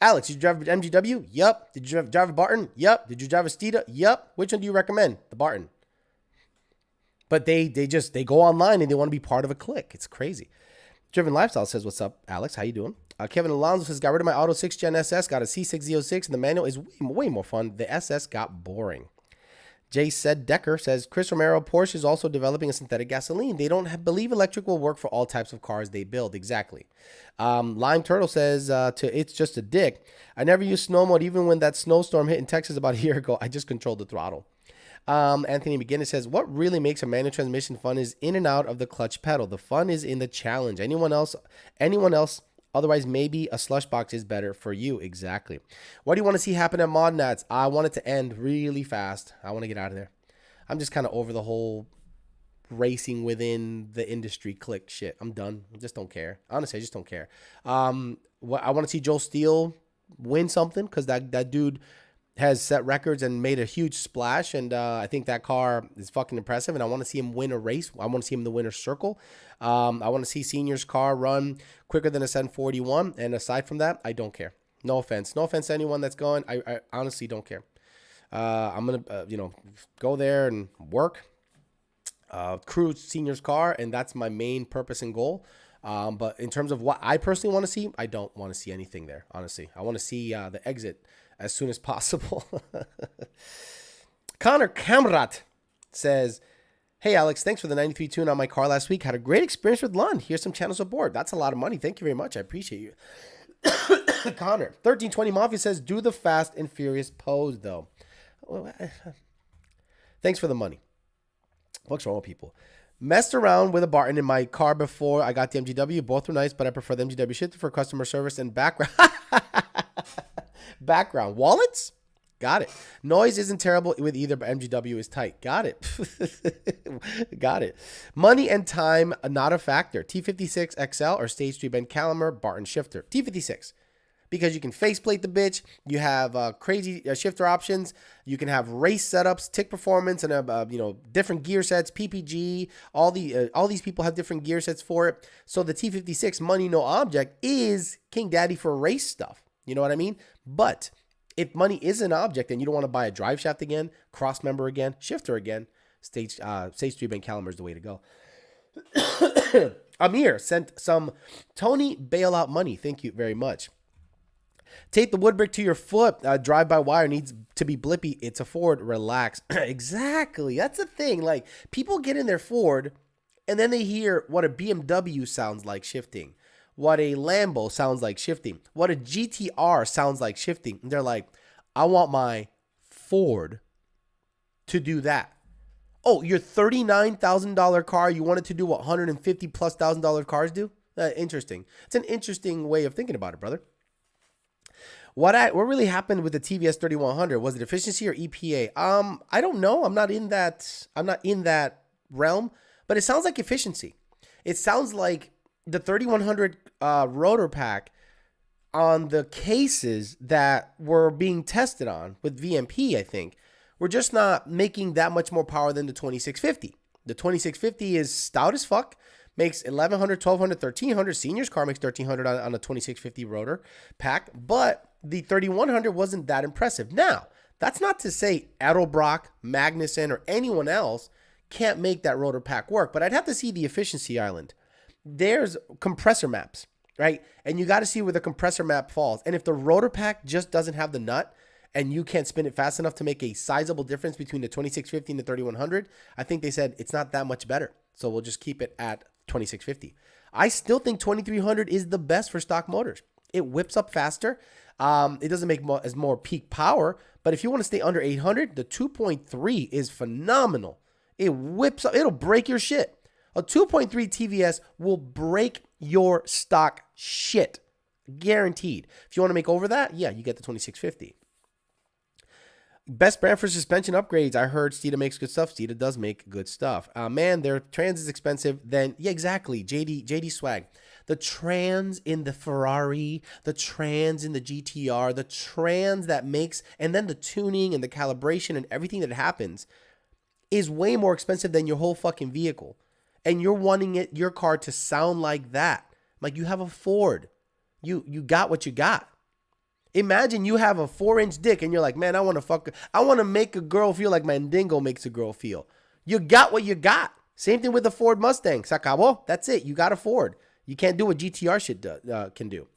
Speaker 1: Alex, did you drive an MGW? Yup. Did you drive a Barton? Yup. Did you drive a Steeda? Yup. Which one do you recommend? The Barton. But they go online and they want to be part of a clique. It's crazy. Driven Lifestyle says, what's up, Alex? How you doing? Kevin Alonso says, got rid of my Auto 6 Gen SS, got a C6Z06, and the manual is way more fun. The SS got boring. Jay said Decker says, Chris Romero, Porsche is also developing a synthetic gasoline. They don't believe electric will work for all types of cars they build. Exactly. Lime Turtle says, it's just a dick. I never used snow mode even when that snowstorm hit in Texas about a year ago. I just controlled the throttle. Anthony McGinnis says, what really makes a manual transmission fun is in and out of the clutch pedal. The fun is in the challenge. Anyone else, otherwise maybe a slush box is better for you. Exactly. What do you want to see happen at Mod Nats? I want it to end really fast. I want to get out of there. I'm just kind of over the whole racing within the industry click shit. I'm done. I just don't care. Honestly, I just don't care. I want to see Joel Steele win something because that dude has set records and made a huge splash, and I think that car is fucking impressive, and I want to see him win a race. I want to see him in the winner's circle. I want to see Senior's car run quicker than a 741, and aside from that, I don't care. No offense to anyone that's going. I honestly don't care. I'm going to, go there and work, cruise Senior's car, and that's my main purpose and goal. But in terms of what I personally want to see, I don't want to see anything there, honestly. I want to see the exit as soon as possible. Connor Kamrat says, hey, Alex, thanks for the 93 tune on my car last week. Had a great experience with Lund. Here's some channel support. That's a lot of money. Thank you very much. I appreciate you. Connor, 1320 Mafia says, do the Fast and Furious pose, though. Thanks for the money. What's wrong with people? Messed around with a Barton in my car before I got the MGW. Both were nice, but I prefer the MGW shifter for customer service and background. Background. Wallets? Got it. Noise isn't terrible with either, but MGW is tight. Got it. Got it. Money and time, not a factor. T56 XL or Stage 3 Ben Calimer, Barton shifter. T56. Because you can faceplate the bitch. You have crazy shifter options. You can have race setups, tick performance, and different gear sets, PPG. All these people have different gear sets for it. So the T56 money no object is King Daddy for race stuff. You know what I mean? But if money is an object and you don't want to buy a drive shaft again, cross member again, shifter again, Stage 3 Ben Calimer is the way to go. Amir sent some Tony bailout money. Thank you very much. Tape the wood brick to your foot. Drive-by-wire needs to be blippy. It's a Ford. Relax. Exactly. That's the thing. Like, people get in their Ford, and then they hear what a BMW sounds like shifting, what a Lambo sounds like shifting, what a GTR sounds like shifting. And they're like, I want my Ford to do that. Oh, your $39,000 car, you want it to do what $150,000+ cars do? Interesting. It's an interesting way of thinking about it, brother. What really happened with the TVS 3100? Was it efficiency or EPA? I don't know. I'm not in that realm, but it sounds like efficiency. It sounds like the 3100 rotor pack on the cases that were being tested on with VMP, I think, we're just not making that much more power than the 2650. The 2650 is stout as fuck, makes 1100, 1200, 1300. Senior's car makes 1300 on a 2650 rotor pack, but the 3100 wasn't that impressive. Now, that's not to say Edelbrock, Magnuson, or anyone else can't make that rotor pack work, but I'd have to see the efficiency island. There's compressor maps, right? And you got to see where the compressor map falls. And if the rotor pack just doesn't have the nut and you can't spin it fast enough to make a sizable difference between the 2650 and the 3100, I think they said it's not that much better. So we'll just keep it at 2650. I still think 2300 is the best for stock motors. It whips up faster. It doesn't make as more peak power, but if you want to stay under 800, the 2.3 is phenomenal. It whips up. It'll break your shit. A 2.3 TVS will break your stock shit. Guaranteed. If you want to make over that, yeah, you get the 2650. Best brand for suspension upgrades. I heard Steeda makes good stuff. Steeda does make good stuff. Man, their trans is expensive. Then, yeah, exactly. JD Swag. The trans in the Ferrari, the trans in the GTR, the trans that makes, and then the tuning and the calibration and everything that happens is way more expensive than your whole fucking vehicle. And you're wanting your car to sound like that. Like you have a Ford. You got what you got. Imagine you have a 4-inch dick and you're like, man, I want to make a girl feel like Mandingo makes a girl feel. You got what you got. Same thing with the Ford Mustang. Se acabó. That's it. You got a Ford. You can't do what GTR shit can do.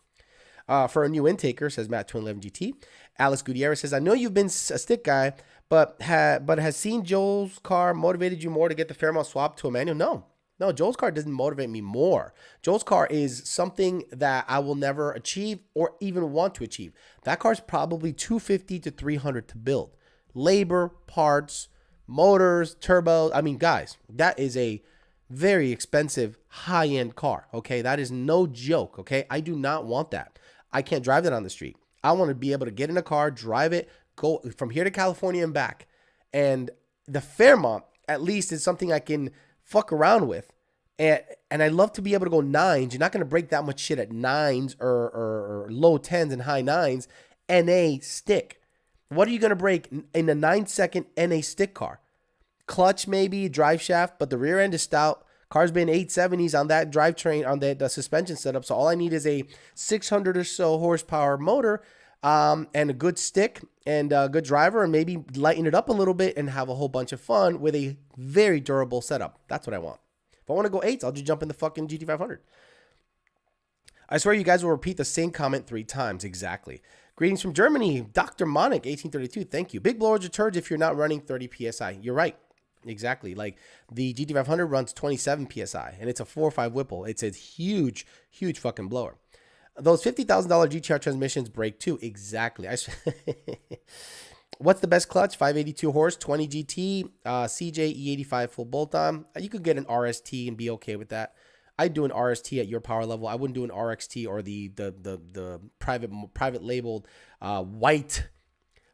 Speaker 1: For a new intaker, says Matt 2011 GT. Alice Gutierrez says, I know you've been a stick guy, but has seen Joel's car motivated you more to get the Fairmont swap to a manual? No, Joel's car doesn't motivate me more. Joel's car is something that I will never achieve or even want to achieve. That car is probably $250 to $300 to build. Labor, parts, motors, turbos. I mean, guys, that is a very expensive high-end car, okay? That is no joke, okay? I do not want that. I can't drive that on the street. I want to be able to get in a car, drive it, go from here to California and back. And the Fairmont, at least, is something I can fuck around with. And I love to be able to go 9s. You're not going to break that much shit at 9s or low 10s and high 9s. NA stick. What are you going to break in a 9-second NA stick car? Clutch maybe, drive shaft, but the rear end is stout. Car's been 870s on that drivetrain, on the suspension setup. So all I need is a 600 or so horsepower motor and a good stick and a good driver, and maybe lighten it up a little bit and have a whole bunch of fun with a very durable setup. That's what I want. If I want to go 8s, I'll just jump in the fucking GT500. I swear you guys will repeat the same comment 3 times. Exactly. Greetings from Germany. Dr. Monic, 1832. Thank you. Big blowers or turds if you're not running 30 PSI. You're right. Exactly. Like the GT500 runs 27 PSI and it's a 4.5 Whipple. It's a huge, huge fucking blower. Those $50,000 GTR transmissions break too. Exactly. What's the best clutch? 582 horse, 20 GT, CJ E85 full bolt on. You could get an RST and be okay with that. I'd do an RST at your power level. I wouldn't do an RXT or the private labeled white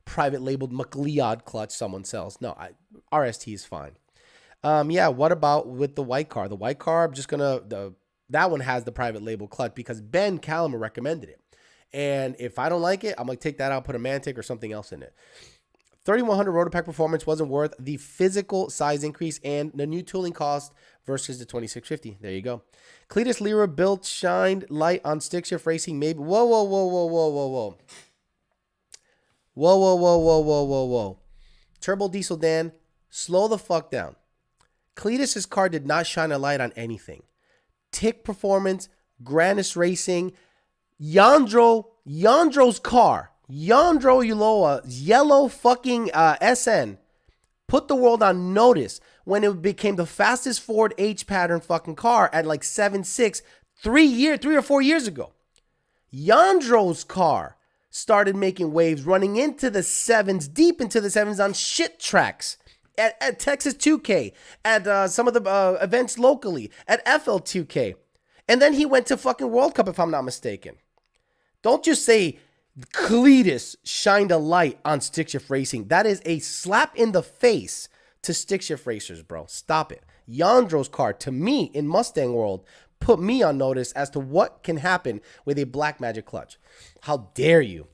Speaker 1: private labeled McLeod clutch someone sells. No, RST is fine. Yeah, what about with the white car? The white car, I'm just gonna that one has the private label clutch because Ben Callum recommended it. And if I don't like it, I'm going to take that out, put a Mantic or something else in it. 3100 Rotopack performance wasn't worth the physical size increase and the new tooling cost versus the 2650. There you go. Cletus Lira built shined light on stick shift racing. Maybe. Whoa. Turbo Diesel Dan, slow the fuck down. Cletus's car did not shine a light on anything. Tick performance, Granis Racing, Yandro's car, Yandro Ulloa's yellow fucking SN put the world on notice when it became the fastest Ford H pattern fucking car at like 7.6 3 or 4 years ago. Yandro's car started making waves, running into the sevens, deep into the sevens on shit tracks. At Texas 2K, at some of the events locally, at FL2K. And then he went to fucking World Cup, if I'm not mistaken. Don't just say Cletus shined a light on stickshift racing. That is a slap in the face to stickshift racers, bro. Stop it. Yandro's car, to me, in Mustang world, put me on notice as to what can happen with a Black Magic clutch. How dare you?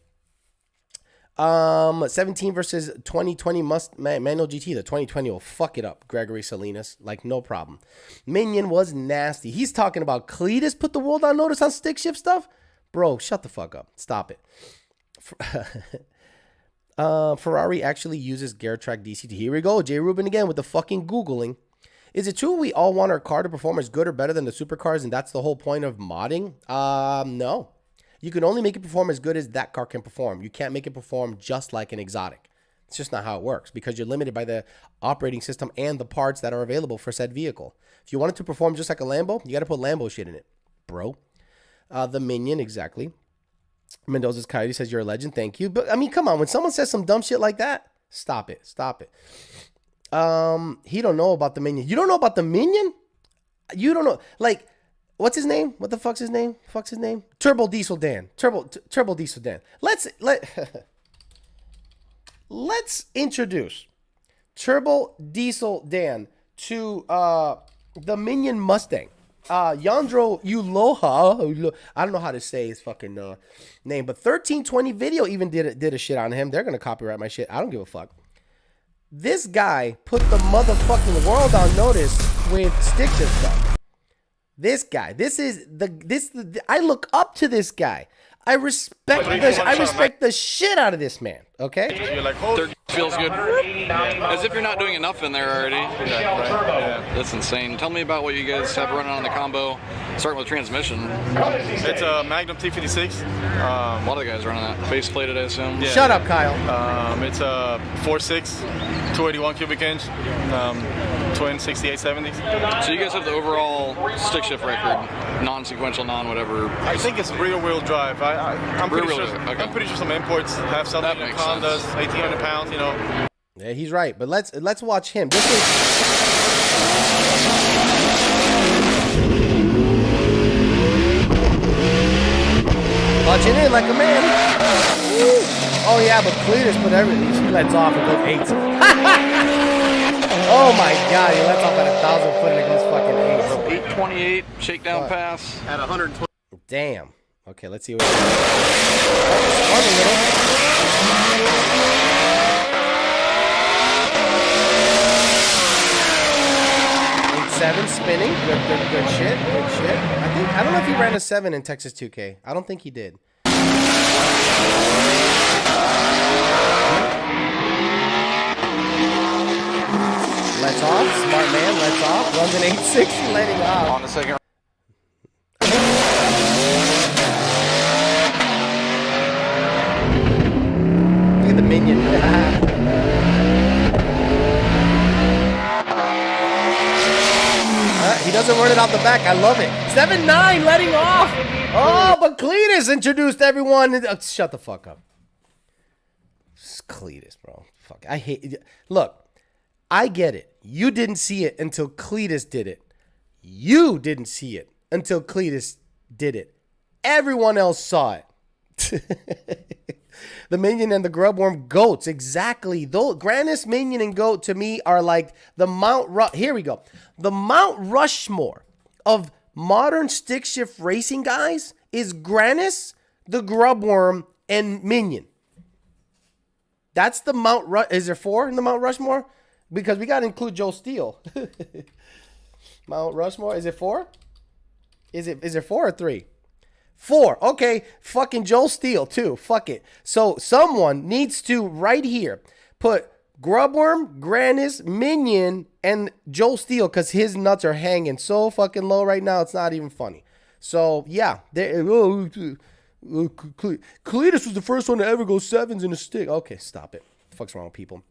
Speaker 1: 17 versus 2020 manual GT. The 2020 will fuck it up. Gregory Salinas, like no problem. Minion was nasty. He's talking about Cletus put the world on notice on stick shift stuff. Bro, shut the fuck up. Stop it. Ferrari actually uses Geartrack DCT. Here we go. J. Rubin again with the fucking Googling. Is it true we all want our car to perform as good or better than the supercars and that's the whole point of modding? No. You can only make it perform as good as that car can perform. You can't make it perform just like an exotic. It's just not how it works because you're limited by the operating system and the parts that are available for said vehicle. If you want it to perform just like a Lambo, you got to put Lambo shit in it, bro. The Minion, exactly. Mendoza's Coyote says, you're a legend. Thank you. But, I mean, come on. When someone says some dumb shit like that, stop it. Stop it. He don't know about the Minion. You don't know about the Minion? You don't know. Like... What's his name? What the fuck's his name? Fuck's his name? Turbo Diesel Dan. Turbo Diesel Dan. Let's introduce Turbo Diesel Dan to the Minion Mustang. Yandro Uloha. I don't know how to say his fucking name, but 1320 Video even did a shit on him. They're gonna copyright my shit. I don't give a fuck. This guy put the motherfucking world on notice with stick shift stuff. This guy, I look up to this guy. I respect the shit out of this man. Okay.
Speaker 3: You're like, oh,
Speaker 4: feels good. As if you're not doing enough in there already. Yeah. That's insane. Tell me about what you guys have running on the combo, starting with transmission.
Speaker 3: It's a Magnum T56.
Speaker 4: A lot of the guys running that. Face plated, I assume.
Speaker 3: Yeah.
Speaker 1: Shut up, Kyle.
Speaker 3: It's a 4.6, 281 cubic inch, twin 6870s.
Speaker 4: So you guys have the overall stick shift record, non-sequential, non-whatever.
Speaker 3: I think it's rear wheel drive. I'm pretty sure.
Speaker 4: Okay.
Speaker 3: I'm pretty sure some imports have something.
Speaker 4: That makes sense.
Speaker 3: Does 1,800 pounds, you know.
Speaker 1: Yeah, he's right. But let's watch him. This is punching in like a man. Woo. Oh yeah, but Cletus put everything. She lets off and goes 8. Oh my God, he lets off at 1,000 foot and it goes fucking 8.
Speaker 4: 828 shakedown pass
Speaker 3: At 120.
Speaker 1: Damn. Okay, let's see what. Spun a little. 8.7 spinning. Good shit. Good shit. I don't know if he ran a 7 in Texas 2K. I don't think he did. Lets off. Smart man. Lets off. Runs an 8.6. Letting off.
Speaker 4: on the second.
Speaker 1: Look at the Minion. He doesn't run it out the back. I love it. 7.9 letting off. Oh, but Cletus introduced everyone. Shut the fuck up. It's Cletus, bro. Fuck. I hate it. Look, I get it. You didn't see it until Cletus did it. You didn't see it until Cletus did it. Everyone else saw it. The Minion and the Grubworm goats. Exactly. Grannis, Minion, and Goat to me are like the here we go. The Mount Rushmore of modern stick shift racing guys is Grannis, the Grubworm, and Minion. That's the is there 4 in the Mount Rushmore? Because we got to include Joe Steele. Mount Rushmore. Is it 4? Is it 4 or 3? 4. Okay. Fucking Joe Steele too. Fuck it. So someone needs to right here put Grubworm, Grannis, Minion, and Joe Steele because his nuts are hanging so fucking low right now. It's not even funny. So yeah. Cletus was the first one to ever go 7s in a stick. Okay, stop it. What the fuck's wrong with people?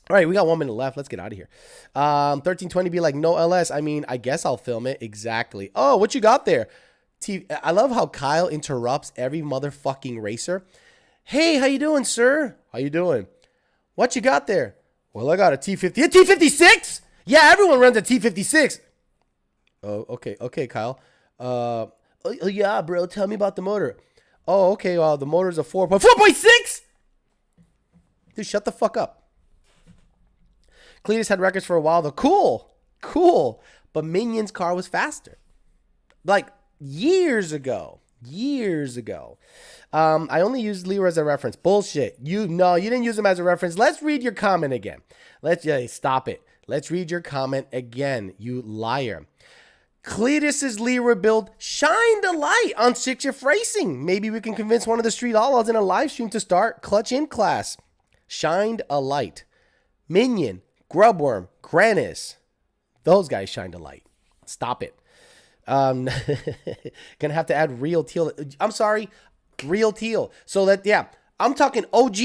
Speaker 1: All right, we got 1 minute left. Let's get out of here. 1320 be like, no LS. I mean, I guess I'll film it. Exactly. Oh, what you got there? I love how Kyle interrupts every motherfucking racer. Hey, how you doing, sir? How you doing? What you got there? Well, I got a T50. A T56? Yeah, everyone runs a T56. Oh, okay, Kyle. Yeah, bro. Tell me about the motor. Oh, okay. The motor's a 4.6. Dude, shut the fuck up. Cletus had records for a while though. Cool. But Minion's car was faster. Like years ago. I only used Leroy as a reference. Bullshit. You didn't use him as a reference. Let's read your comment again. Stop it. Let's read your comment again, you liar. Cletus's Leroy build shined a light on stickshift racing. Maybe we can convince one of the street outlaws in a live stream to start clutch in class. Shined a light. Minion, Grubworm, Granis. Those guys shined a light. Stop it. Gonna have to add Real Teal. I'm sorry, Real Teal. So I'm talking OG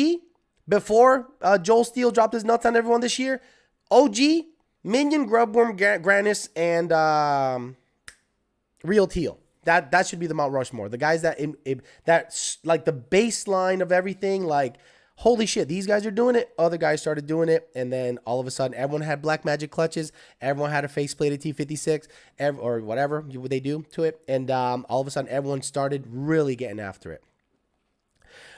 Speaker 1: before Joel Steele dropped his nuts on everyone this year. OG, Minion, Grubworm, Granis, and Real Teal. That should be the Mount Rushmore. The guys that's like the baseline of everything. Like, holy shit, these guys are doing it. Other guys started doing it, and then all of a sudden, everyone had Black Magic clutches. Everyone had a faceplated T56, or whatever they do to it, and all of a sudden, everyone started really getting after it.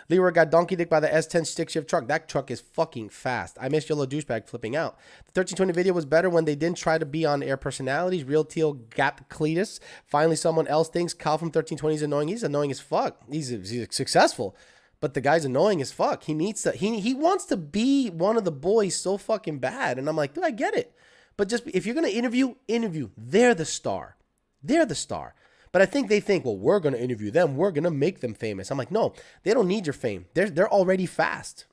Speaker 1: Leroy got donkey dick by the S10 stick shift truck. That truck is fucking fast. I missed Yellow Douchebag flipping out. The 1320 video was better when they didn't try to be on air personalities. Real Teal gapped Cletus. Finally, someone else thinks Kyle from 1320 is annoying. He's annoying as fuck. He's successful, but the guy's annoying as fuck. He needs to. He wants to be one of the boys so fucking bad. And I'm like, dude, I get it. But just if you're gonna interview. They're the star. But I think they think, well, we're going to interview them. We're going to make them famous. I'm like, no, they don't need your fame. They're already fast.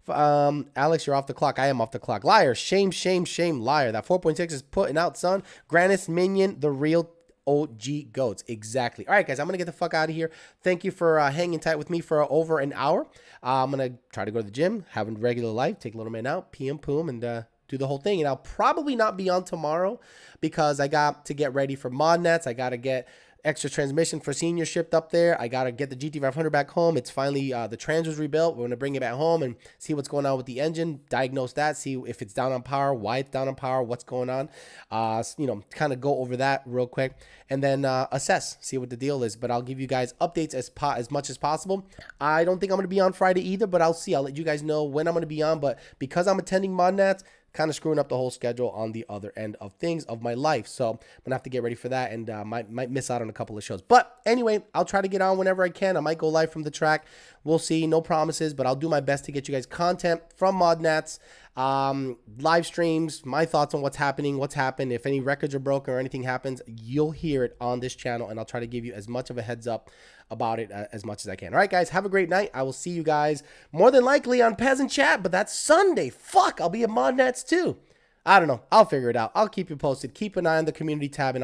Speaker 1: Alex, you're off the clock. I am off the clock. Liar. Shame, liar. That 4.6 is putting out, son. Granis, Minion, the real OG goats. Exactly. All right, guys, I'm going to get the fuck out of here. Thank you for hanging tight with me for over an hour. I'm going to try to go to the gym, have a regular life, take a little man out, PM, poom, and do the whole thing. And I'll probably not be on tomorrow because I got to get ready for mod nets. I got to get extra transmission for senior shipped up there. I got to get the GT500 back home. It's finally, the trans was rebuilt. We're going to bring it back home and see what's going on with the engine, diagnose that, see if it's down on power, why it's down on power, what's going on. Kind of go over that real quick and then assess, see what the deal is. But I'll give you guys updates as much as possible. I don't think I'm going to be on Friday either, but I'll see. I'll let you guys know when I'm going to be on. But because I'm attending mod nets, kind of screwing up the whole schedule on the other end of things of my life. So I'm gonna have to get ready for that and might miss out on a couple of shows. But anyway, I'll try to get on whenever I can. I might go live from the track. We'll see. No promises, but I'll do my best to get you guys content from ModNats, live streams, my thoughts on what's happening, what's happened. If any records are broken or anything happens, you'll hear it on this channel, and I'll try to give you as much of a heads up about it as much as I can. All right, guys, have a great night. I will see you guys more than likely on Peasant Chat, but that's Sunday. Fuck, I'll be at ModNats too. I don't know. I'll figure it out. I'll keep you posted. Keep an eye on the community tab, and I'll